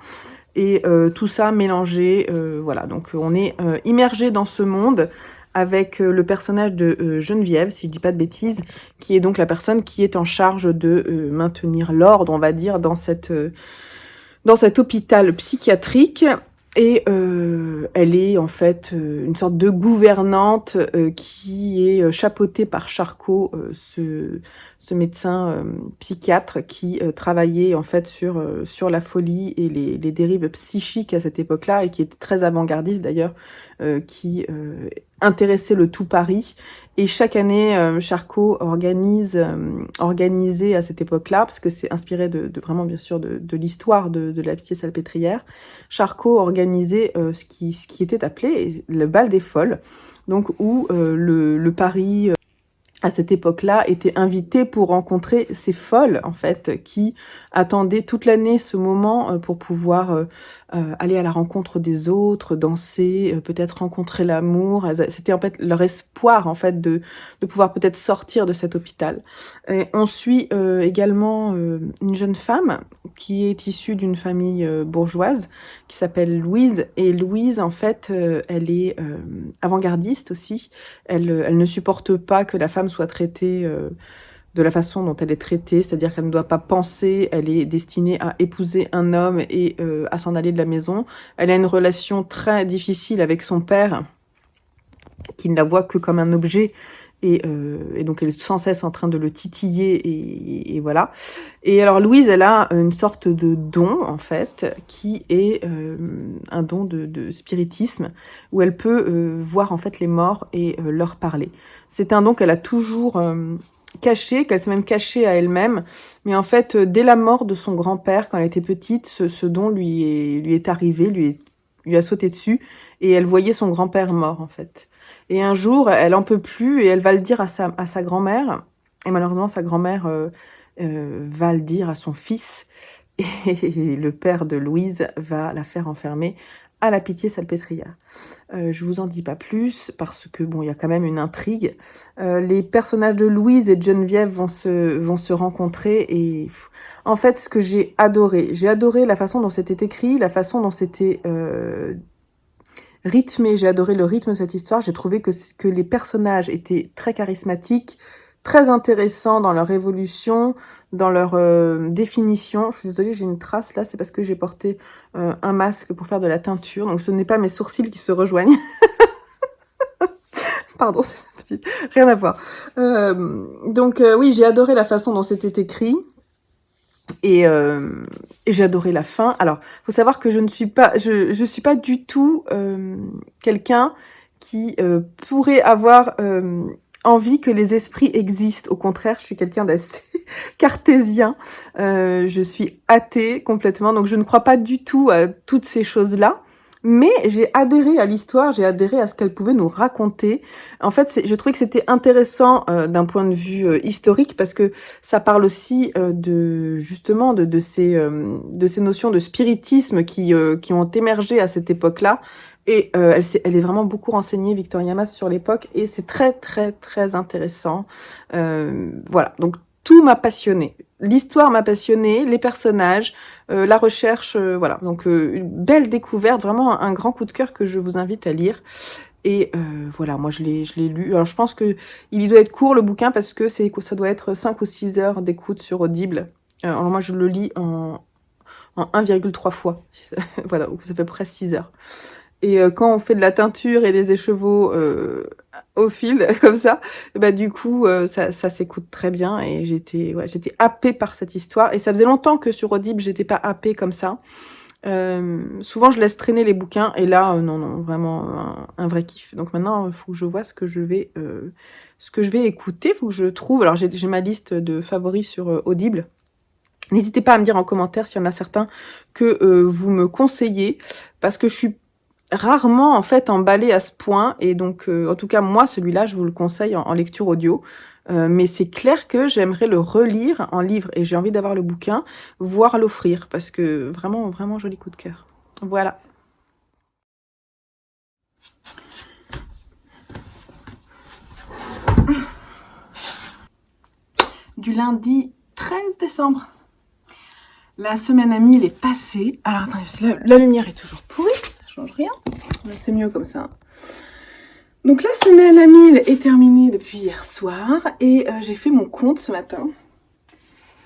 Et tout ça mélangé, voilà, donc on est immergé dans ce monde avec le personnage de Geneviève, si je dis pas de bêtises, qui est donc la personne qui est en charge de maintenir l'ordre, on va dire, dans cet hôpital psychiatrique. Et elle est en fait une sorte de gouvernante qui est chapeautée par Charcot, ce médecin psychiatre qui travaillait en fait sur la folie et les dérives psychiques à cette époque-là et qui était très avant-gardiste d'ailleurs, qui intéressait le tout Paris. Et chaque année, Charcot organisait à cette époque-là, parce que c'est inspiré de vraiment bien sûr de l'histoire de la Pitié-Salpêtrière, Charcot organisait ce qui était appelé le Bal des Folles, donc où le Paris à cette époque-là était invité pour rencontrer ces folles en fait qui attendaient toute l'année ce moment pour pouvoir aller à la rencontre des autres, danser, peut-être rencontrer l'amour. C'était en fait leur espoir en fait de pouvoir peut-être sortir de cet hôpital. Et on suit également une jeune femme qui est issue d'une famille bourgeoise qui s'appelle Louise. Et Louise en fait elle est avant-gardiste aussi. Elle ne supporte pas que la femme soit traitée de la façon dont elle est traitée, c'est-à-dire qu'elle ne doit pas penser, elle est destinée à épouser un homme et à s'en aller de la maison. Elle a une relation très difficile avec son père, qui ne la voit que comme un objet, et donc elle est sans cesse en train de le titiller, et voilà. Et alors Louise, elle a une sorte de don, en fait, qui est un don de spiritisme, où elle peut voir en fait les morts et leur parler. C'est un don qu'elle a toujours cachée, qu'elle s'est même cachée à elle-même. Mais en fait, dès la mort de son grand-père, quand elle était petite, ce don lui est arrivé, lui a sauté dessus, et elle voyait son grand-père mort, en fait. Et un jour, elle en peut plus, et elle va le dire à sa grand-mère, et malheureusement, sa grand-mère va le dire à son fils, et le père de Louise va la faire enfermer à la Pitié-Salpêtrière. Je vous en dis pas plus parce que bon, il y a quand même une intrigue. Les personnages de Louise et de Geneviève vont se rencontrer et en fait, ce que j'ai adoré la façon dont c'était écrit, la façon dont c'était rythmé. J'ai adoré le rythme de cette histoire. J'ai trouvé que les personnages étaient très charismatiques, très intéressants dans leur évolution, dans leur définition. Je suis désolée, j'ai une trace là, c'est parce que j'ai porté un masque pour faire de la teinture. Donc ce n'est pas mes sourcils qui se rejoignent. Pardon, c'est petite, rien à voir. Oui, j'ai adoré la façon dont c'était écrit. Et j'ai adoré la fin. Alors, faut savoir que je ne suis pas, je suis pas du tout quelqu'un qui pourrait avoir envie que les esprits existent. Au contraire, je suis quelqu'un d'assez cartésien. Je suis athée complètement, donc je ne crois pas du tout à toutes ces choses-là. Mais j'ai adhéré à l'histoire, j'ai adhéré à ce qu'elle pouvait nous raconter. En fait, je trouvais que c'était intéressant d'un point de vue historique parce que ça parle aussi justement de ces notions de spiritisme qui ont émergé à cette époque-là. Et elle est vraiment beaucoup renseignée, Victoria Mass, sur l'époque, et c'est très très très intéressant. Voilà, donc tout m'a passionné. L'histoire m'a passionné, les personnages, la recherche, voilà. Donc une belle découverte, vraiment un grand coup de cœur que je vous invite à lire. Et voilà, moi je l'ai lu. Alors je pense que il doit être court le bouquin parce que ça doit être 5 ou 6 heures d'écoute sur Audible. Alors moi je le lis en 1,3 fois. Voilà, donc c'est à peu près 6 heures. Et quand on fait de la teinture et des écheveaux au fil, comme ça, bah du coup, ça s'écoute très bien. Et j'étais happée par cette histoire. Et ça faisait longtemps que sur Audible, j'étais pas happée comme ça. Souvent, je laisse traîner les bouquins. Et là, non, vraiment un vrai kiff. Donc maintenant, il faut que je vois ce que je vais écouter. Il faut que je trouve... Alors, j'ai ma liste de favoris sur Audible. N'hésitez pas à me dire en commentaire s'il y en a certains que vous me conseillez. Parce que je suis rarement en fait emballé à ce point, et donc en tout cas moi celui-là je vous le conseille en lecture audio, mais c'est clair que j'aimerais le relire en livre et j'ai envie d'avoir le bouquin, voire l'offrir parce que vraiment vraiment joli coup de cœur. Voilà. Du lundi 13 décembre. La semaine à 1000 est passée. Alors attendez, la lumière est toujours pourrie, ça change rien. C'est mieux comme ça. Donc la semaine à 1000 est terminée depuis hier soir et j'ai fait mon compte ce matin.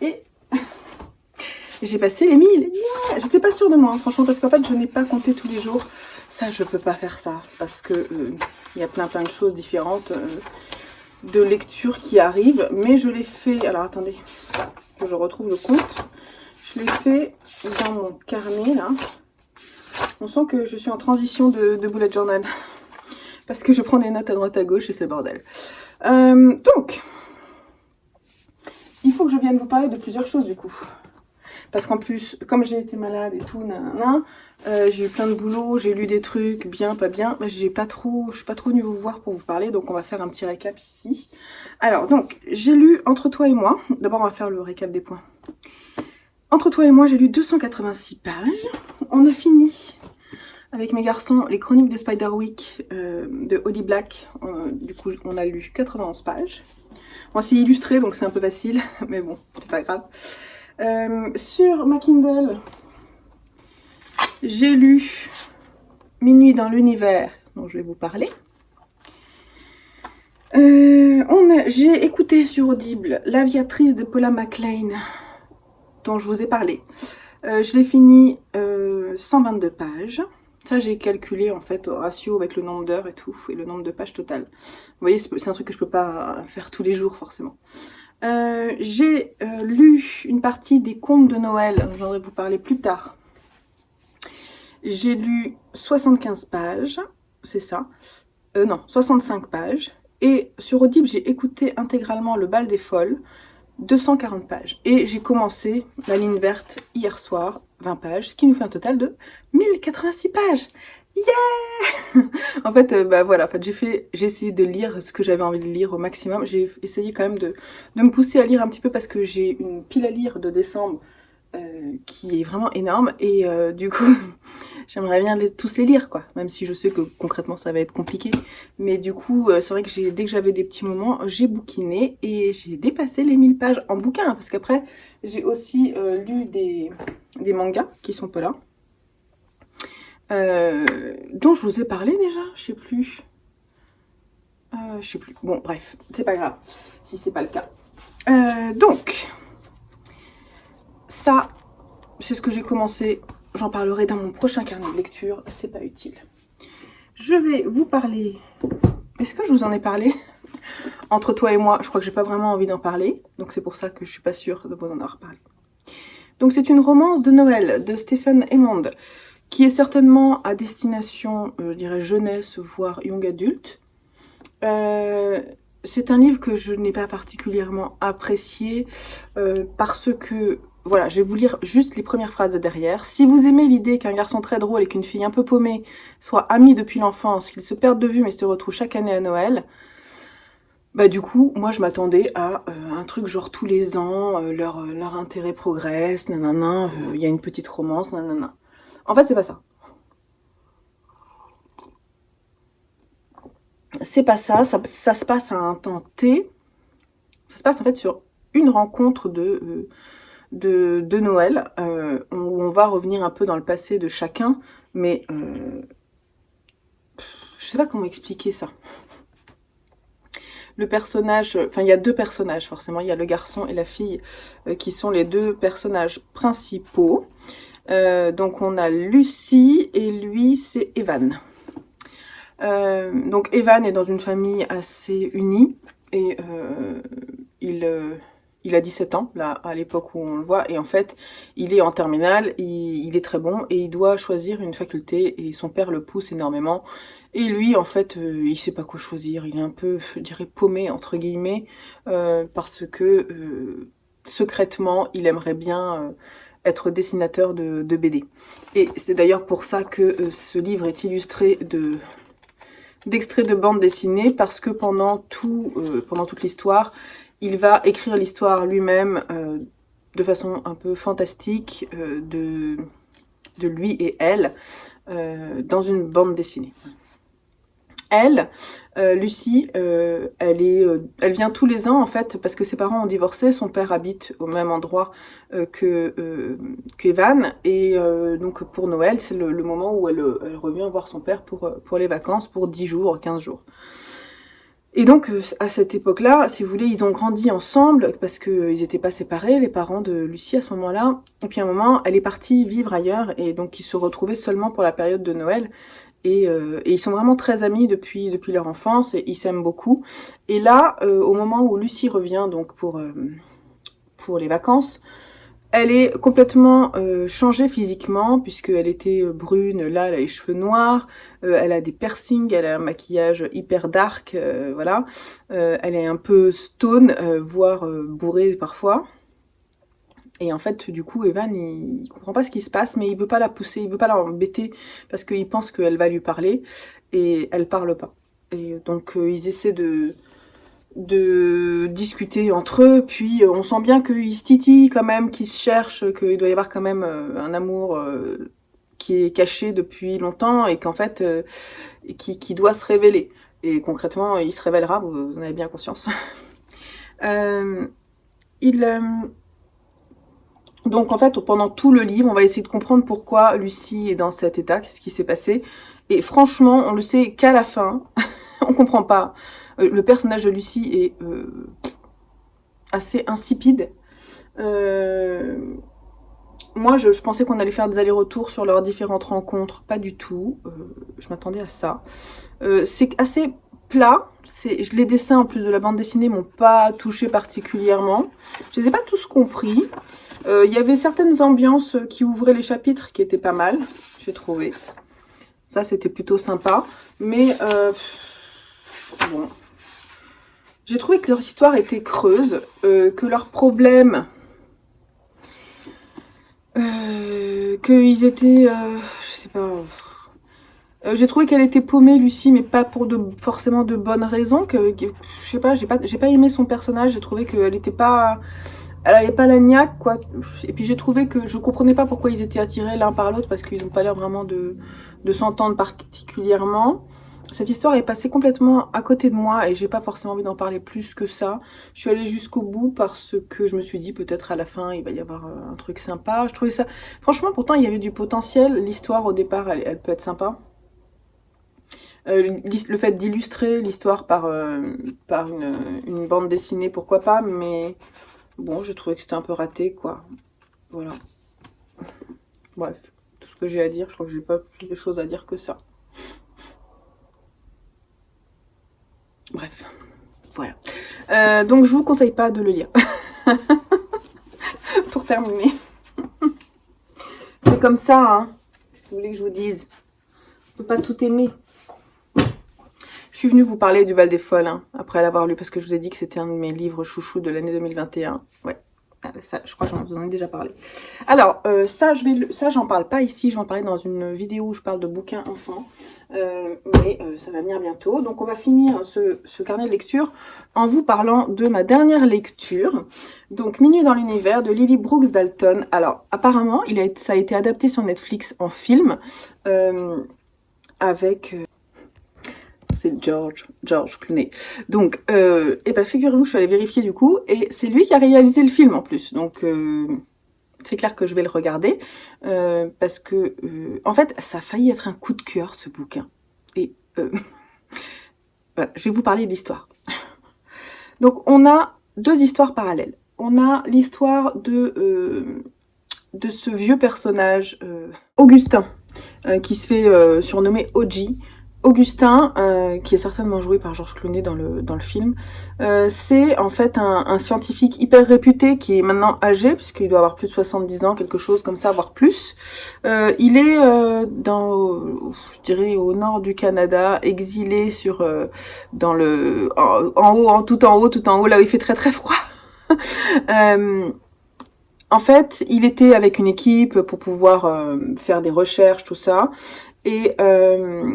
Et j'ai passé les 1000. Yeah, j'étais pas sûre de moi, hein, franchement, parce qu'en fait je n'ai pas compté tous les jours. Ça, je peux pas faire ça parce que y a plein de choses différentes de lecture qui arrivent. Mais je l'ai fait. Alors attendez, que je retrouve le compte. Je l'ai fait dans mon carnet là. On sent que je suis en transition de bullet journal. Parce que je prends des notes à droite à gauche et c'est le bordel. Donc, il faut que je vienne vous parler de plusieurs choses du coup. Parce qu'en plus, comme j'ai été malade et tout, j'ai eu plein de boulot, j'ai lu des trucs, bien, pas bien. Je suis pas trop venue vous voir pour vous parler, donc on va faire un petit récap ici. Alors, donc, j'ai lu Entre toi et moi. D'abord, on va faire le récap des points. Entre toi et moi, j'ai lu 286 pages. On a fini avec mes garçons les chroniques de Spiderwick de Holly Black. Du coup, on a lu 91 pages. Bon, c'est illustré, donc c'est un peu facile, mais bon, c'est pas grave. Sur ma Kindle, j'ai lu Minuit dans l'univers, dont je vais vous parler. J'ai écouté sur Audible L'Aviatrice de Paula McLean, dont je vous ai parlé. Je l'ai fini 122 pages. Ça, j'ai calculé en fait au ratio avec le nombre d'heures et tout, et le nombre de pages totales. Vous voyez, c'est un truc que je peux pas faire tous les jours forcément. J'ai lu une partie des contes de Noël, j'en vais vous parler plus tard. J'ai lu 75 pages, c'est ça. Non, 65 pages. Et sur Audible, j'ai écouté intégralement Le Bal des Folles, 240 pages. Et j'ai commencé La Ligne Verte hier soir, 20 pages, ce qui nous fait un total de 1086 pages. Yeah. En fait, bah voilà, en fait, j'ai essayé de lire ce que j'avais envie de lire au maximum. J'ai essayé quand même de me pousser à lire un petit peu parce que j'ai une pile à lire de décembre qui est vraiment énorme. Et du coup, j'aimerais bien tous les lire, quoi. Même si je sais que concrètement, ça va être compliqué. Mais du coup, c'est vrai que dès que j'avais des petits moments, j'ai bouquiné et j'ai dépassé les 1000 pages en bouquin. Parce qu'après, j'ai aussi lu des mangas qui sont pas là. Dont je vous ai parlé déjà, je sais plus. Bon, bref, c'est pas grave si c'est pas le cas. Donc, ça, c'est ce que j'ai commencé. J'en parlerai dans mon prochain carnet de lecture. C'est pas utile. Je vais vous parler. Est-ce que je vous en ai parlé? Entre toi et moi, je crois que j'ai pas vraiment envie d'en parler. Donc c'est pour ça que je suis pas sûre de vous en avoir parlé. Donc c'est une romance de Noël de Stephen Hammond, qui est certainement à destination, je dirais, jeunesse, voire young adulte. C'est un livre que je n'ai pas particulièrement apprécié parce que, voilà, je vais vous lire juste les premières phrases de derrière. Si vous aimez l'idée qu'un garçon très drôle et qu'une fille un peu paumée soient amis depuis l'enfance, qu'ils se perdent de vue mais se retrouvent chaque année à Noël, bah du coup, moi je m'attendais à un truc genre tous les ans, leur intérêt progresse, nanana, il y a une petite romance, nanana. En fait, c'est pas ça. C'est pas ça, ça se passe à un temps T. Ça se passe en fait sur une rencontre de Noël, où on va revenir un peu dans le passé de chacun, mais je sais pas comment expliquer ça. Le personnage, enfin il y a deux personnages forcément, il y a le garçon et la fille qui sont les deux personnages principaux. Donc on a Lucie et lui c'est Evan. Donc Evan est dans une famille assez unie et il a 17 ans là à l'époque où on le voit, et en fait il est en terminale, il est très bon et il doit choisir une faculté et son père le pousse énormément, et lui en fait il sait pas quoi choisir, il est un peu, je dirais, paumé entre guillemets, parce que secrètement il aimerait bien être dessinateur de BD. Et c'est d'ailleurs pour ça que ce livre est illustré d'extraits de bande dessinée, parce que pendant toute l'histoire, il va écrire l'histoire lui-même de façon un peu fantastique de lui et elle dans une bande dessinée. Elle, Lucie, elle vient tous les ans en fait parce que ses parents ont divorcé. Son père habite au même endroit qu'Evan, et donc pour Noël, c'est le moment où elle revient voir son père pour les vacances, pour 10 jours, 15 jours. Et donc à cette époque-là, si vous voulez, ils ont grandi ensemble parce qu'ils n'étaient pas séparés, les parents de Lucie à ce moment-là. Et puis à un moment, elle est partie vivre ailleurs, et donc ils se retrouvaient seulement pour la période de Noël. Et ils sont vraiment très amis depuis leur enfance, et ils s'aiment beaucoup. Et là, au moment où Lucie revient donc pour les vacances, elle est complètement changée physiquement, puisqu'elle était brune, là elle a les cheveux noirs, elle a des piercings, elle a un maquillage hyper dark, voilà. Elle est un peu stone, voire bourrée parfois. Et en fait, du coup, Evan, il comprend pas ce qui se passe, mais il veut pas la pousser, il veut pas l'embêter, parce qu'il pense qu'elle va lui parler, et elle parle pas. Et donc, ils essaient de discuter entre eux, puis on sent bien qu'ils se titillent quand même, qu'ils se cherchent, qu'il doit y avoir quand même un amour qui est caché depuis longtemps, et qu'en fait, qui doit se révéler. Et concrètement, il se révélera, vous en avez bien conscience. Donc en fait, pendant tout le livre, on va essayer de comprendre pourquoi Lucie est dans cet état, qu'est-ce qui s'est passé. Et franchement, on le sait qu'à la fin, on comprend pas. Le personnage de Lucie est assez insipide. Moi, je pensais qu'on allait faire des allers-retours sur leurs différentes rencontres. Pas du tout. Je m'attendais à ça. C'est assez plat. Les dessins, en plus de la bande dessinée, m'ont pas touché particulièrement. Je les ai pas tous compris. Il y avait certaines ambiances qui ouvraient les chapitres qui étaient pas mal, j'ai trouvé. Ça, c'était plutôt sympa. Mais, bon, J'ai trouvé que leur histoire était creuse, que leurs problèmes, qu'ils étaient, je sais pas. J'ai trouvé qu'elle était paumée, Lucie, mais pas pour forcément de bonnes raisons. Je sais pas, j'ai pas aimé son personnage. J'ai trouvé qu'elle était pas, elle avait pas la niaque, quoi. Et puis j'ai trouvé que je comprenais pas pourquoi ils étaient attirés l'un par l'autre, parce qu'ils ont pas l'air vraiment de s'entendre particulièrement. Cette histoire est passée complètement à côté de moi et j'ai pas forcément envie d'en parler plus que ça. Je suis allée jusqu'au bout parce que je me suis dit peut-être à la fin il va y avoir un truc sympa. Je trouvais ça, franchement, pourtant il y avait du potentiel. L'histoire au départ elle peut être sympa. Le fait d'illustrer l'histoire par une bande dessinée, pourquoi pas, mais bon, je trouvais que c'était un peu raté, quoi. Voilà. Bref, tout ce que j'ai à dire, je crois que j'ai pas plus de choses à dire que ça. Bref, voilà. Donc je vous conseille pas de le lire. Pour terminer. C'est comme ça, hein. Qu'est-ce que vous voulez que je vous dise? On peut pas tout aimer. Je suis venue vous parler du Val des Folles, hein, après l'avoir lu, parce que je vous ai dit que c'était un de mes livres chouchous de l'année 2021. Ouais, ça, je crois que j'en vous en ai déjà parlé. Alors, ça, j'en parle pas ici, je vais en parler dans une vidéo où je parle de bouquins enfants, mais ça va venir bientôt. Donc, on va finir ce carnet de lecture en vous parlant de ma dernière lecture. Donc, Minuit dans l'univers de Lily Brooks Dalton. Alors, apparemment, ça a été adapté sur Netflix en film, avec... c'est George Clooney. Donc, et ben figurez-vous, je suis allée vérifier du coup, et c'est lui qui a réalisé le film en plus. Donc, c'est clair que je vais le regarder, parce que, en fait, ça a failli être un coup de cœur, ce bouquin. Et, voilà, je vais vous parler de l'histoire. Donc, on a deux histoires parallèles. On a l'histoire de ce vieux personnage, Augustin, qui se fait surnommer OG. Augustin, qui est certainement joué par George Clooney dans le film, c'est en fait un scientifique hyper réputé qui est maintenant âgé, puisqu'il doit avoir plus de 70 ans, quelque chose comme ça, voire plus. Il est je dirais au nord du Canada, exilé dans tout en haut, là où il fait très très froid. En fait, il était avec une équipe pour pouvoir faire des recherches, tout ça. Et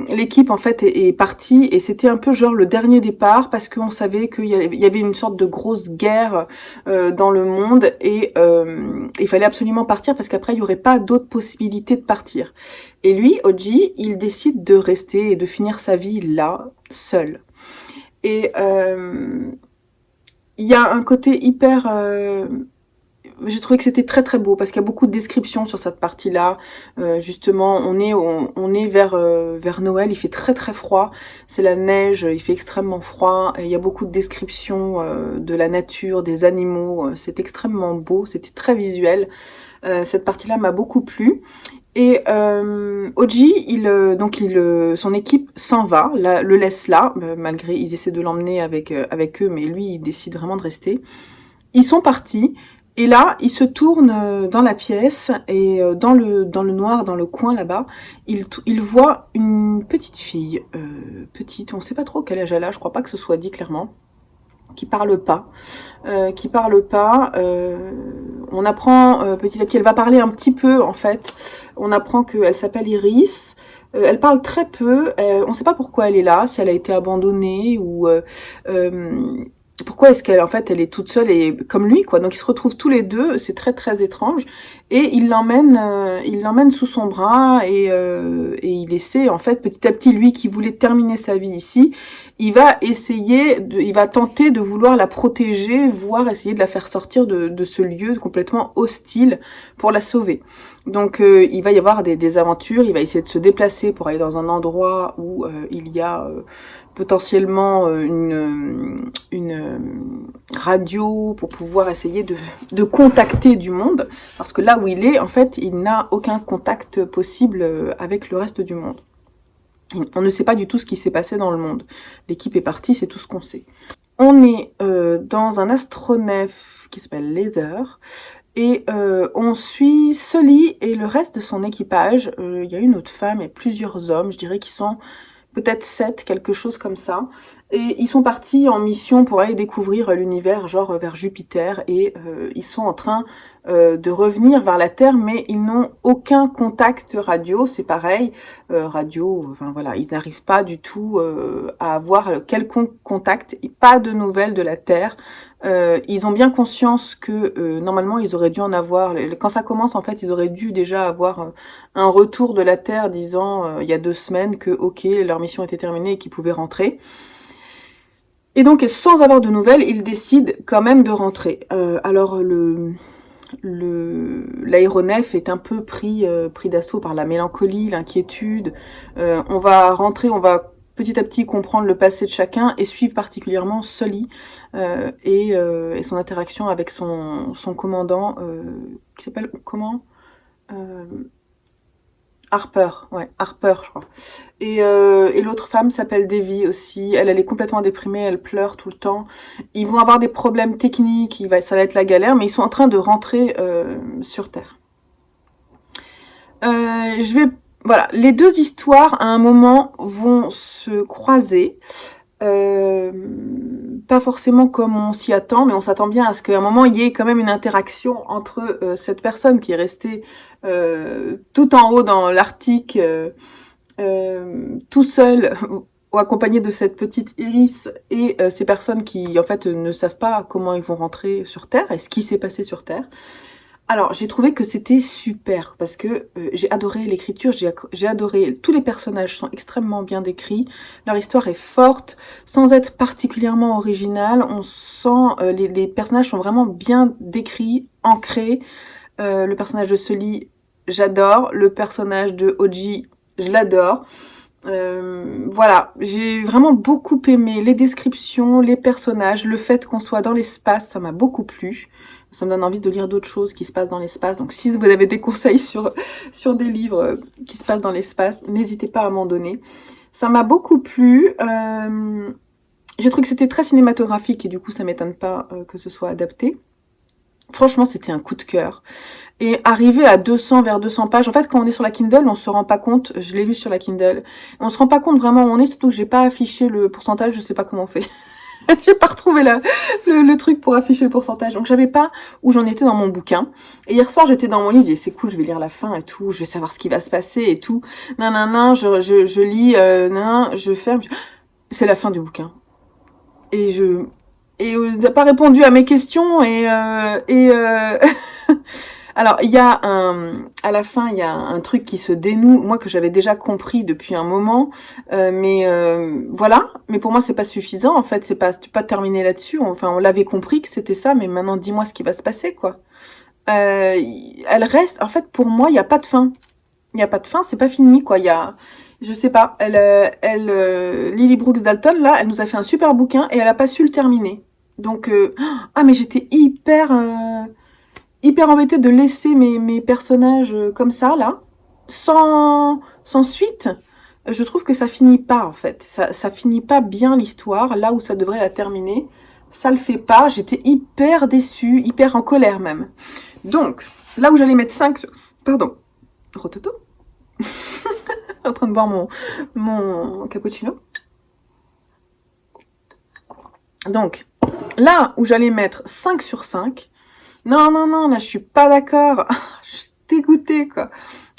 l'équipe en fait est partie et c'était un peu genre le dernier départ parce qu'on savait qu'il y avait une sorte de grosse guerre dans le monde et il fallait absolument partir parce qu'après il n'y aurait pas d'autres possibilités de partir. Et lui, Oji, il décide de rester et de finir sa vie là, seul. Et il y a un côté hyper... j'ai trouvé que c'était très très beau parce qu'il y a beaucoup de descriptions sur cette partie-là. Justement, on est vers Noël, il fait très très froid, c'est la neige, il fait extrêmement froid, et il y a beaucoup de descriptions de la nature, des animaux, c'est extrêmement beau, c'était très visuel. Cette partie-là m'a beaucoup plu. Et Oji, son équipe s'en va, le laisse là, malgré ils essaient de l'emmener avec eux, mais lui il décide vraiment de rester. Ils sont partis. Et là, il se tourne dans la pièce et dans le noir, dans le coin là-bas, il voit une petite fille, petite, on ne sait pas trop quel âge elle a, je crois pas que ce soit dit clairement, qui parle pas. On apprend petit à petit, elle va parler un petit peu en fait, on apprend qu'elle s'appelle Iris. Elle parle très peu, on ne sait pas pourquoi elle est là, si elle a été abandonnée ou... pourquoi est-ce qu'elle en fait elle est toute seule et comme lui quoi, donc ils se retrouvent tous les deux, c'est très très étrange et il l'emmène sous son bras et il essaie en fait petit à petit, lui qui voulait terminer sa vie ici, il va tenter de vouloir la protéger, voire essayer de la faire sortir de ce lieu complètement hostile pour la sauver. Donc il va y avoir des aventures, il va essayer de se déplacer pour aller dans un endroit où il y a potentiellement une radio pour pouvoir essayer de contacter du monde, parce que là où il est, en fait, il n'a aucun contact possible avec le reste du monde. On ne sait pas du tout ce qui s'est passé dans le monde. L'équipe est partie, c'est tout ce qu'on sait. On est dans un astronef qui s'appelle Laser, et on suit Sully et le reste de son équipage. Il y a une autre femme et plusieurs hommes, je dirais, qui sont peut-être 7, quelque chose comme ça. Et ils sont partis en mission pour aller découvrir l'univers, genre vers Jupiter, et ils sont en train de revenir vers la Terre, mais ils n'ont aucun contact radio, c'est pareil, radio, enfin voilà, ils n'arrivent pas du tout à avoir quelconque contact, et pas de nouvelles de la Terre. Ils ont bien conscience que normalement ils auraient dû en avoir, quand ça commence en fait, ils auraient dû déjà avoir un retour de la Terre disant il y a 2 semaines que ok, leur mission était terminée et qu'ils pouvaient rentrer. Et donc, sans avoir de nouvelles, ils décident quand même de rentrer. Alors, l'aéronef est un peu pris d'assaut par la mélancolie, l'inquiétude. On va rentrer, on va petit à petit comprendre le passé de chacun et suivre particulièrement Sully et son interaction avec son commandant, qui s'appelle comment Harper, ouais, Harper, je crois. Et l'autre femme s'appelle Devi aussi. Elle est complètement déprimée, elle pleure tout le temps. Ils vont avoir des problèmes techniques, ça va être la galère, mais ils sont en train de rentrer sur Terre. Voilà, les deux histoires, à un moment, vont se croiser. Pas forcément comme on s'y attend, mais on s'attend bien à ce qu'à un moment il y ait quand même une interaction entre cette personne qui est restée tout en haut dans l'Arctique, tout seul, ou accompagné de cette petite Iris, et ces personnes qui en fait ne savent pas comment ils vont rentrer sur Terre et ce qui s'est passé sur Terre. Alors, j'ai trouvé que c'était super, parce que j'ai adoré l'écriture, j'ai adoré, tous les personnages sont extrêmement bien décrits, leur histoire est forte, sans être particulièrement originale, on sent, les personnages sont vraiment bien décrits, ancrés, le personnage de Sully, j'adore, le personnage de Oji, je l'adore. Voilà, j'ai vraiment beaucoup aimé les descriptions, les personnages, le fait qu'on soit dans l'espace, ça m'a beaucoup plu. Ça me donne envie de lire d'autres choses qui se passent dans l'espace. Donc si vous avez des conseils sur des livres qui se passent dans l'espace, n'hésitez pas à m'en donner. Ça m'a beaucoup plu. J'ai trouvé que c'était très cinématographique et du coup ça m'étonne pas que ce soit adapté. Franchement, c'était un coup de cœur. Et arriver à 200, vers 200 pages, en fait, quand on est sur la Kindle, on se rend pas compte, je l'ai lu sur la Kindle, on se rend pas compte vraiment où on est, surtout que j'ai pas affiché le pourcentage, je sais pas comment on fait. J'ai pas retrouvé le truc pour afficher le pourcentage, donc j'avais pas où j'en étais dans mon bouquin. Et hier soir, j'étais dans mon lit, j'ai dit c'est cool, je vais lire la fin et tout, je vais savoir ce qui va se passer et tout. Nanana, je lis, je ferme, c'est la fin du bouquin. Et n'a pas répondu à mes questions alors, il y a à la fin, il y a un truc qui se dénoue, moi que j'avais déjà compris depuis un moment, voilà. Mais pour moi, c'est pas suffisant. En fait, c'est pas terminé là-dessus. Enfin, on l'avait compris que c'était ça, mais maintenant, dis-moi ce qui va se passer, quoi. Elle reste. En fait, pour moi, il y a pas de fin. Il y a pas de fin. C'est pas fini, quoi. Il y a, je sais pas. Lily Brooks Dalton, là, elle nous a fait un super bouquin et elle a pas su le terminer. Donc, mais j'étais hyper embêtée de laisser mes personnages comme ça, là, sans suite. Je trouve que ça finit pas, en fait. Ça finit pas bien l'histoire, là où ça devrait la terminer. Ça le fait pas. J'étais hyper déçue, hyper en colère même. Donc, là où j'allais mettre 5... Pardon. Rototo. En train de boire mon cappuccino. Donc, là où j'allais mettre 5 sur 5... Non, là, je suis pas d'accord. Je suis dégoûtée, quoi.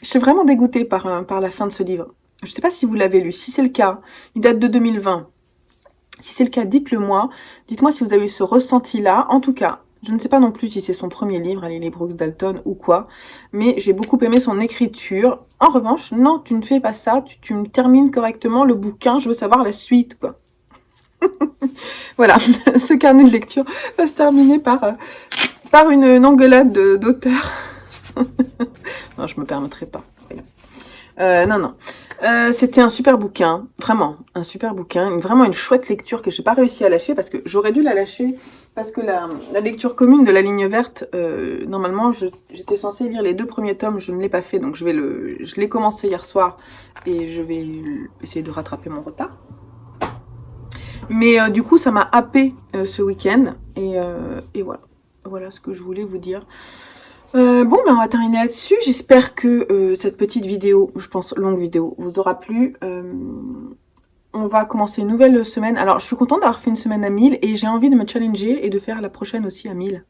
Je suis vraiment dégoûtée par la fin de ce livre. Je sais pas si vous l'avez lu. Si c'est le cas, il date de 2020. Si c'est le cas, dites-le moi. Dites-moi si vous avez eu ce ressenti-là. En tout cas, je ne sais pas non plus si c'est son premier livre, Lily Brooks Dalton ou quoi. Mais j'ai beaucoup aimé son écriture. En revanche, non, tu ne fais pas ça. Tu me termines correctement le bouquin. Je veux savoir la suite, quoi. Voilà, ce carnet de lecture va se terminer par une engueulade d'auteur. Non, je me permettrai pas. Non. C'était un super bouquin, vraiment, un super bouquin, vraiment une chouette lecture que j'ai pas réussi à lâcher parce que j'aurais dû la lâcher parce que la lecture commune de La Ligne Verte, normalement, j'étais censée lire les 2 premiers tomes, je ne l'ai pas fait, donc je l'ai commencé hier soir et je vais essayer de rattraper mon retard. Mais du coup, ça m'a happé ce week-end et voilà. Voilà ce que je voulais vous dire. Bon, on va terminer là-dessus. J'espère que cette petite vidéo, je pense longue vidéo, vous aura plu. on va commencer une nouvelle semaine. Alors, je suis contente d'avoir fait une semaine à 1000 et j'ai envie de me challenger et de faire la prochaine aussi à 1000.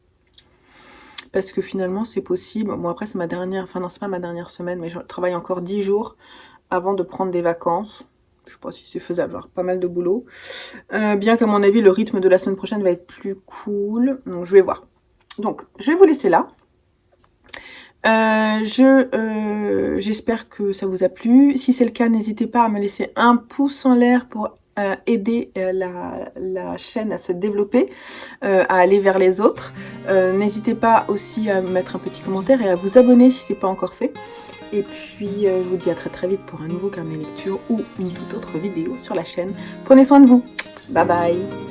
Parce que finalement, c'est possible. Bon, après, c'est ma dernière... Enfin, non, c'est pas ma dernière semaine, mais je travaille encore 10 jours avant de prendre des vacances. Je sais pas si c'est faisable, genre pas mal de boulot. Bien qu'à mon avis, le rythme de la semaine prochaine va être plus cool. Donc, je vais voir. Donc, je vais vous laisser là. J'espère que ça vous a plu. Si c'est le cas, n'hésitez pas à me laisser un pouce en l'air pour aider la chaîne à se développer, à aller vers les autres. N'hésitez pas aussi à mettre un petit commentaire et à vous abonner si ce n'est pas encore fait. Et puis, je vous dis à très très vite pour un nouveau carnet lecture ou une toute autre vidéo sur la chaîne. Prenez soin de vous. Bye bye.